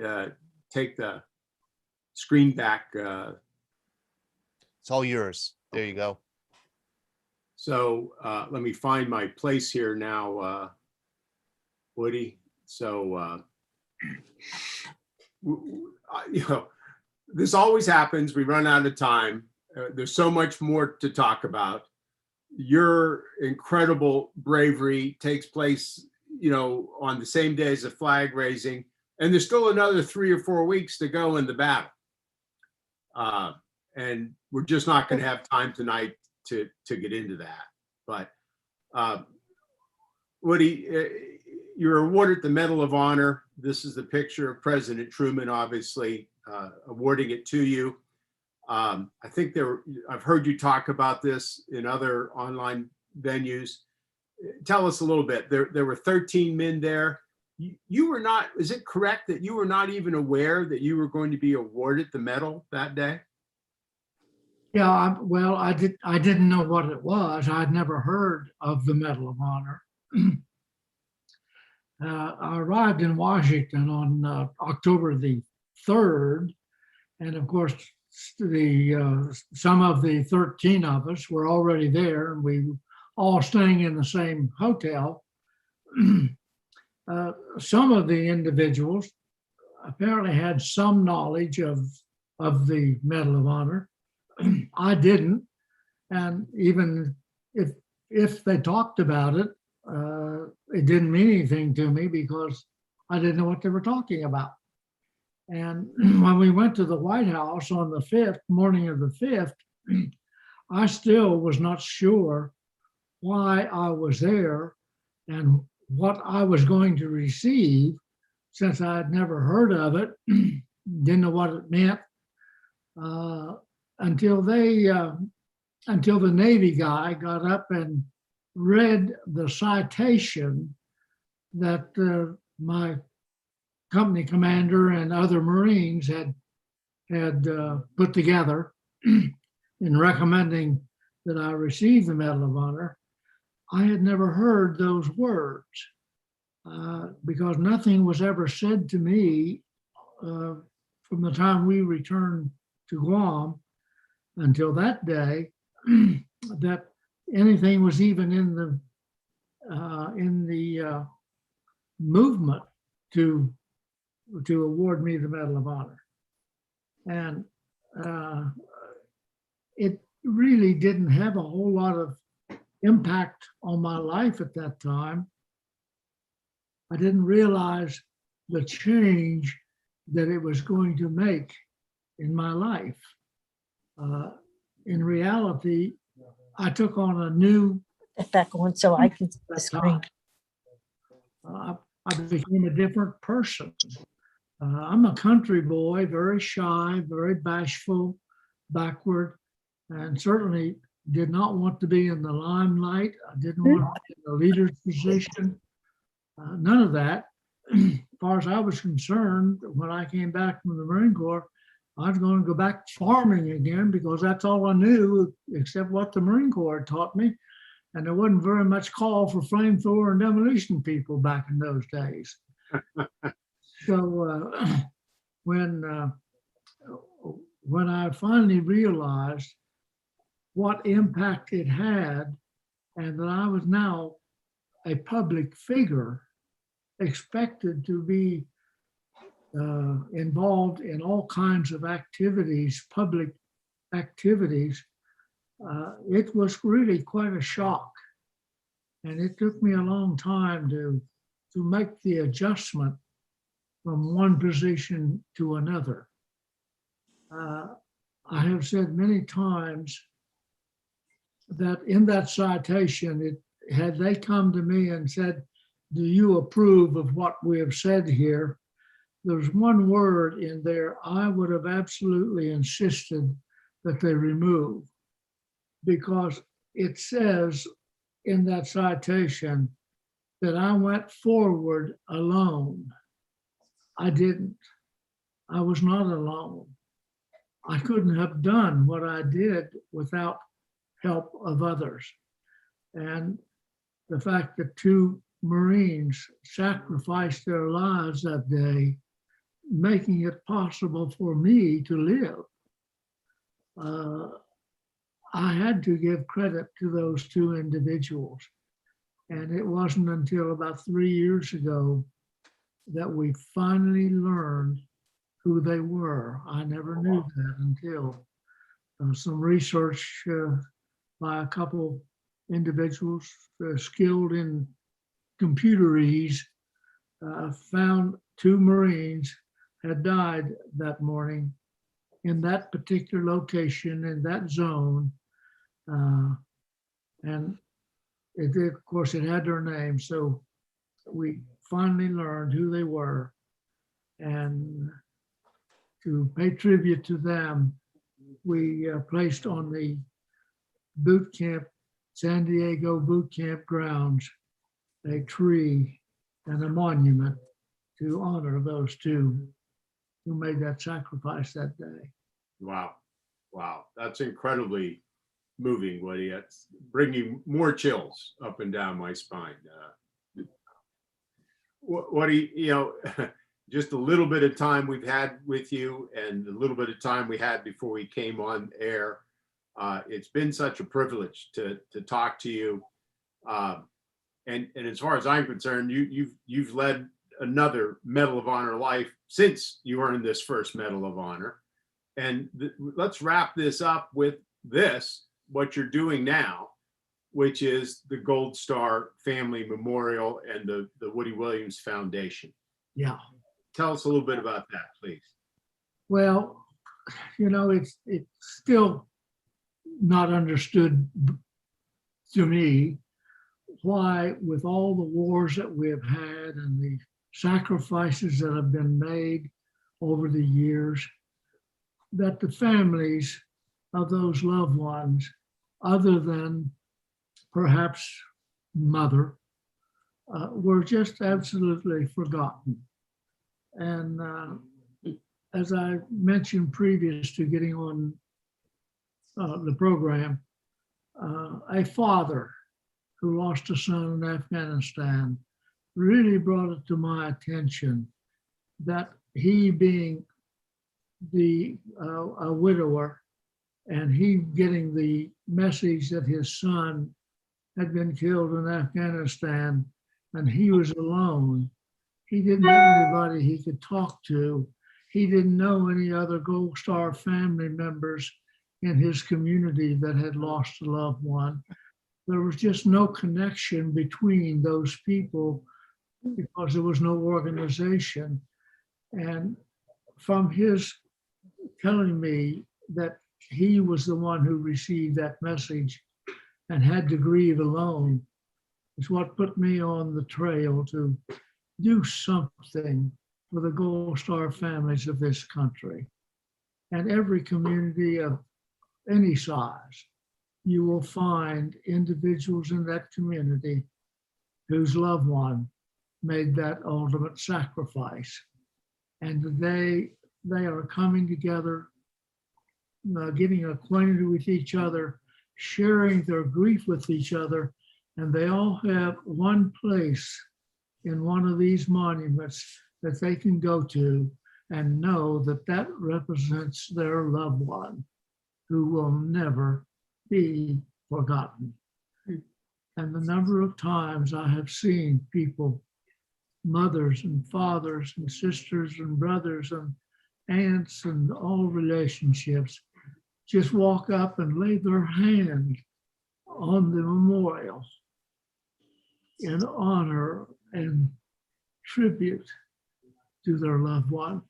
take the screen back. It's all yours. There you go. So let me find my place here now, Woody. So, this always happens. We run out of time. There's so much more to talk about. Your incredible bravery takes place, on the same day as the flag raising, and there's still another 3 or 4 weeks to go in the battle. And we're just not going to have time tonight to get into that. But Woody, you're awarded the Medal of Honor. This is the picture of President Truman, obviously, awarding it to you. I think I've heard you talk about this in other online venues. Tell us a little bit. There were 13 men there. You were not, is it correct that you were not even aware that you were going to be awarded the medal that day? Yeah, I didn't know what it was. I'd never heard of the Medal of Honor. I arrived in Washington on October the 3rd, and of course, some of the 13 of us were already there, and we were all staying in the same hotel. Some of the individuals apparently had some knowledge of the Medal of Honor. I didn't, and even if they talked about it, it didn't mean anything to me because I didn't know what they were talking about. And when we went to the White House on the morning of the 5th, I still was not sure why I was there and what I was going to receive, since I had never heard of it, didn't know what it meant, until the Navy guy got up and read the citation that my company commander and other Marines had put together in recommending that I receive the Medal of Honor. I had never heard those words because nothing was ever said to me from the time we returned to Guam until that day that anything was even in the movement to award me the Medal of Honor. And it really didn't have a whole lot of impact on my life at that time. I didn't realize the change that it was going to make in my life. In reality, I took on a new Get back on so I can see the screen. I became a different person. I'm a country boy, very shy, very bashful, backward, and certainly did not want to be in the limelight. I didn't want to be in a leader's position. None of that. As far as I was concerned, when I came back from the Marine Corps, I was going to go back farming again because that's all I knew, except what the Marine Corps had taught me. And there wasn't very much call for flamethrower and demolition people back in those days. So when I finally realized what impact it had, and that I was now a public figure, expected to be involved in all kinds of activities, public activities, it was really quite a shock. And it took me a long time to make the adjustment from one position to another. I have said many times that in that citation, had they come to me and said, do you approve of what we have said here? There's one word in there I would have absolutely insisted that they remove, because it says in that citation that I went forward alone. I didn't. I was not alone. I couldn't have done what I did without help of others. And the fact that 2 Marines sacrificed their lives that day, making it possible for me to live. I had to give credit to those 2 individuals. And it wasn't until about 3 years ago that we finally learned who they were. I never knew that until some research by a couple individuals skilled in computerese found 2 Marines had died that morning in that particular location, in that zone. And it, of course, it had their name. So we finally learned who they were. And to pay tribute to them, we placed on the boot camp, San Diego boot camp grounds, a tree and a monument to honor those 2 who made that sacrifice that day. Wow. Wow. That's incredibly moving, Woody. It's bringing more chills up and down my spine. What do you just a little bit of time we've had with you and a little bit of time we had before we came on air. It's been such a privilege to talk to you. And as far as I'm concerned, you've led another Medal of Honor life since you earned this first Medal of Honor. And let's wrap this up with this, what you're doing now, which is the Gold Star Family Memorial and the Woody Williams Foundation. Yeah. Tell us a little bit about that, please. Well, it's still not understood to me why, with all the wars that we have had and the sacrifices that have been made over the years, that the families of those loved ones, other than perhaps mother, were just absolutely forgotten. And as I mentioned previous to getting on the program, a father who lost a son in Afghanistan really brought it to my attention that he, being a widower, and he getting the message that his son had been killed in Afghanistan and he was alone. He didn't have anybody he could talk to. he didn't know any other Gold Star family members in his community that had lost a loved one. There was just no connection between those people because there was no organization. And from his telling me that he was the one who received that message and had to grieve alone, is what put me on the trail to do something for the Gold Star families of this country. And every community of any size, you will find individuals in that community whose loved one made that ultimate sacrifice. And they are coming together, getting acquainted with each other, sharing their grief with each other, and they all have one place in one of these monuments that they can go to and know that that represents their loved one who will never be forgotten. And the number of times I have seen people, mothers and fathers and sisters and brothers and aunts and all relationships, just walk up and lay their hand on the memorial in honor and tribute to their loved one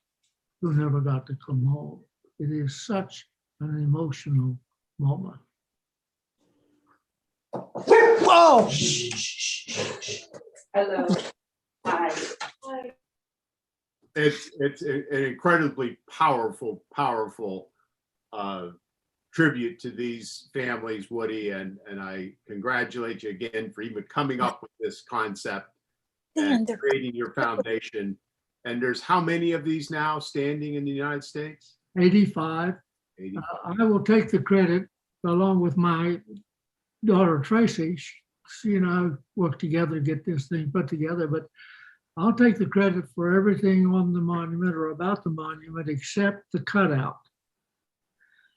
who never got to come home. It is such an emotional moment. Whoa! Hello. Hi. It's an incredibly powerful tribute to these families, Woody, and I congratulate you again for even coming up with this concept and creating your foundation. And there's how many of these now standing in the United States? 85. 85. I will take the credit along with my daughter Tracy. She and I worked together to get this thing put together, but I'll take the credit for everything on the monument or about the monument except the cutout.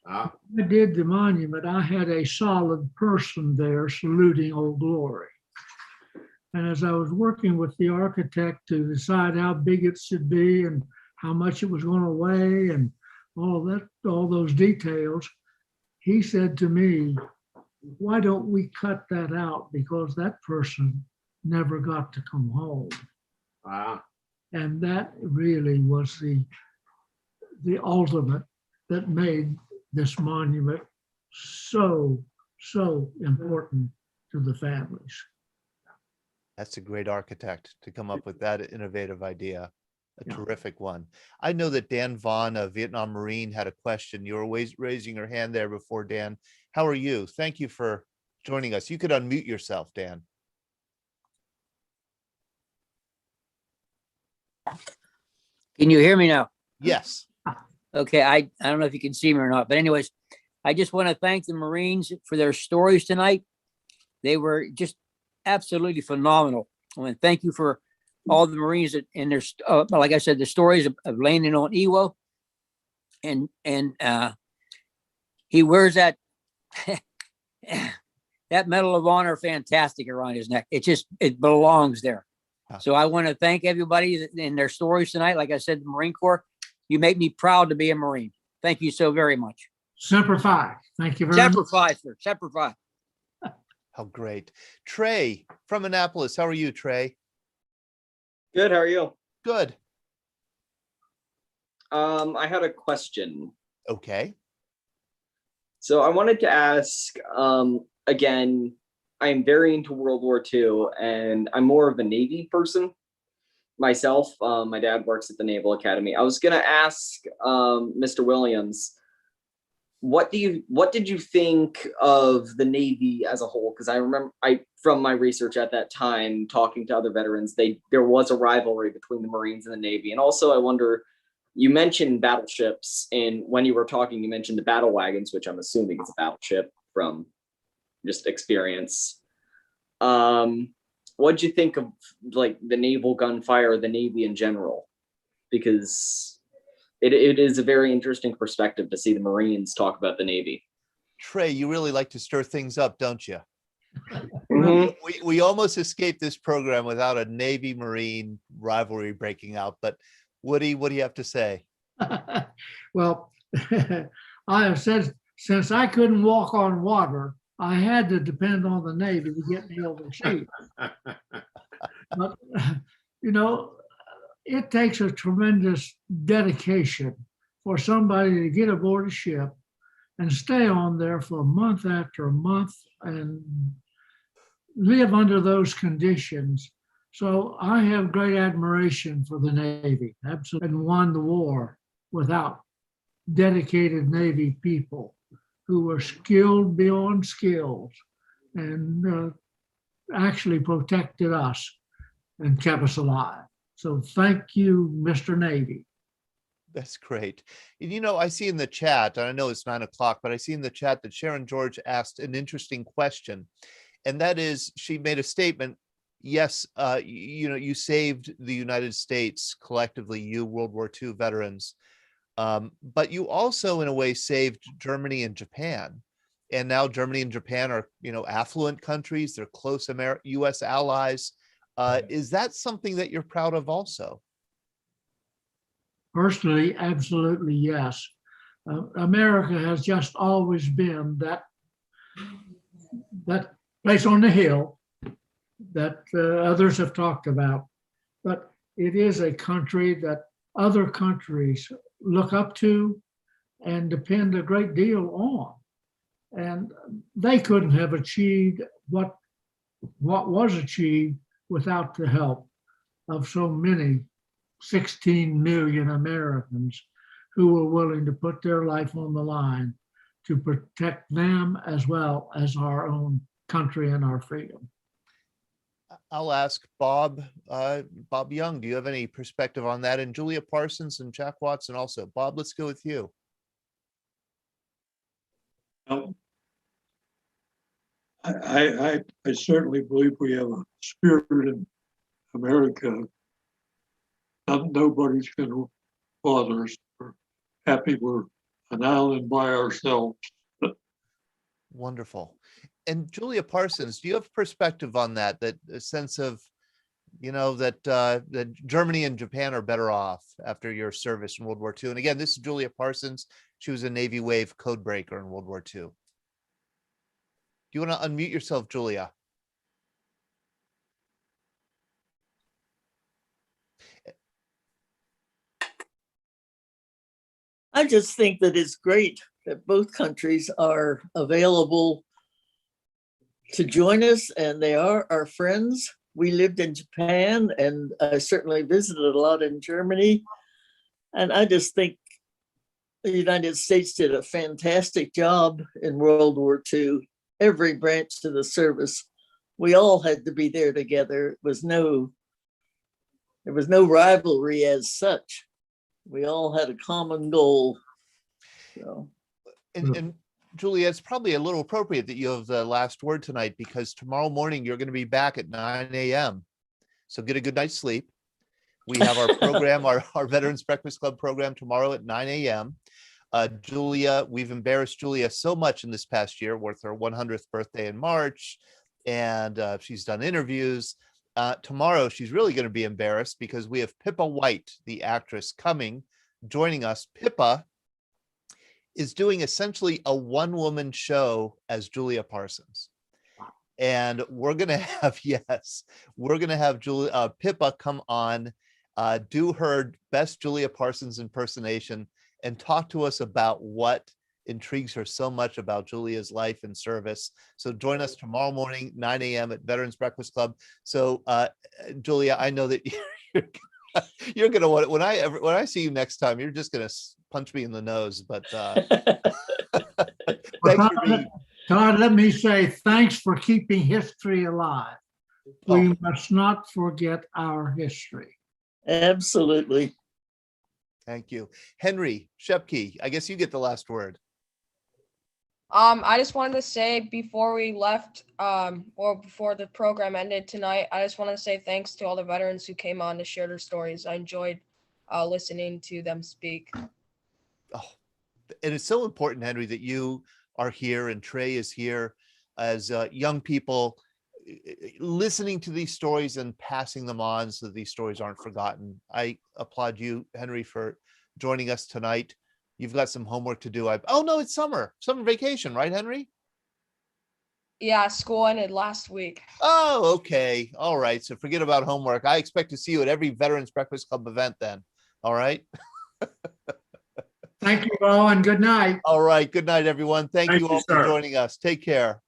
I did the monument. I had a solid person there saluting Old Glory. And as I was working with the architect to decide how big it should be and how much it was going to weigh and all those details, he said to me, why don't we cut that out? Because that person never got to come home. And that really was the ultimate that made this monument so important to the families. That's a great architect to come up with that innovative idea. A terrific one. I know that Dan Vaughn, a Vietnam Marine, had a question. You were raising your hand there before, Dan. How are you? Thank you for joining us. You could unmute yourself, Dan. Can you hear me now? Yes. Okay, I don't know if you can see me or not, but anyways, I just want to thank the Marines for their stories tonight. They were just absolutely phenomenal. I want to thank you for all the Marines that in their, like I said, the stories of landing on Iwo, and he wears that that Medal of Honor, fantastic, around his neck. It belongs there. So I want to thank everybody in their stories tonight. Like I said, the Marine Corps, you make me proud to be a Marine. Thank you so very much. Semper Fi. Thank you very Semper much. Fi, sir. Semper Fi. How great. Trey from Annapolis. How are you, Trey? Good. How are you? Good. I had a question. Okay. So I wanted to ask, again, I am very into World War II, and I'm more of a Navy person myself. My dad works at the Naval Academy. I was going to ask Mr. Williams, what did you think of the Navy as a whole? Because I remember from my research at that time, talking to other veterans, there was a rivalry between the Marines and the Navy. And also, I wonder, you mentioned battleships, and when you were talking, you mentioned the battle wagons, which I'm assuming is a battleship from just experience. What'd you think of like the naval gunfire, the Navy in general? Because it is a very interesting perspective to see the Marines talk about the Navy. Trey, you really like to stir things up, don't you? Mhm. We almost escaped this program without a Navy Marine rivalry breaking out, but Woody, what do you have to say? Well, I have said since I couldn't walk on water, I had to depend on the Navy to get me overseas. But, you know, it takes a tremendous dedication for somebody to get aboard a ship and stay on there for month after month and live under those conditions. So I have great admiration for the Navy, absolutely, and won the war without dedicated Navy people who were skilled beyond skills and actually protected us and kept us alive. So thank you, Mr. Navy. That's great. And, you know, I see in the chat, and I know it's 9 o'clock, but I see in the chat that Sharon George asked an interesting question. And that is, she made a statement. Yes, you know, you saved the United States collectively, you World War II veterans, but you also, in a way, saved Germany and Japan. And now Germany and Japan are, you know, affluent countries. They're close U.S. allies. Is that something that you're proud of also? Personally, absolutely yes. America has just always been that place on the hill that others have talked about, but it is a country that other countries look up to and depend a great deal on. And they couldn't have achieved what was achieved without the help of so many 16 million Americans who were willing to put their life on the line to protect them as well as our own country and our freedom. I'll ask Bob Young, do you have any perspective on that? And Julia Parsons and Jack Watson also. Bob, let's go with you. I certainly believe we have a spirit in America. Nobody's going to bother us. We're happy we're an island by ourselves. Wonderful. And Julia Parsons, do you have perspective on that? That a sense of, you know, that Germany and Japan are better off after your service in World War II. And again, this is Julia Parsons. She was a Navy Wave codebreaker in World War II. Do you want to unmute yourself, Julia? I just think that it's great that both countries are available to join us, and they are our friends. We lived in Japan, and I certainly visited a lot in Germany. And I just think the United States did a fantastic job in World War II. Every branch of the service, we all had to be there together. There was no rivalry as such. We all had a common goal. So. And Julia, it's probably a little appropriate that you have the last word tonight, because tomorrow morning you're going to be back at 9 a.m. So get a good night's sleep. We have our program, our Veterans Breakfast Club program tomorrow at 9 a.m. Julia, we've embarrassed Julia so much in this past year with her 100th birthday in March, and she's done interviews. Tomorrow, she's really going to be embarrassed because we have Pippa White, the actress, joining us. Pippa is doing essentially a one-woman show as Julia Parsons. And we're going to have, Pippa come on, do her best Julia Parsons impersonation, and talk to us about what intrigues her so much about Julia's life and service. So join us tomorrow morning, 9 a.m. at Veterans Breakfast Club. So Julia, I know that you're gonna want it. When I see you next time, you're just gonna punch me in the nose. But thanks for being. Todd, let me say thanks for keeping history alive. We must not forget our history. Absolutely. Thank you. Henry Shepke, I guess you get the last word. I just wanted to say before we left, or before the program ended tonight, I just want to say thanks to all the veterans who came on to share their stories. I enjoyed listening to them speak. Oh, and it's so important, Henry, that you are here and Trey is here as young people listening to these stories and passing them on so that these stories aren't forgotten. I applaud you, Henry, for joining us tonight. You've got some homework to do. Oh no, it's summer vacation, right, Henry? Yeah, school ended last week. Oh, okay. All right. So forget about homework. I expect to see you at every Veterans Breakfast Club event then. All right. Thank you all and good night. All right. Good night, everyone. Thank you all for sir. joining us. Take care.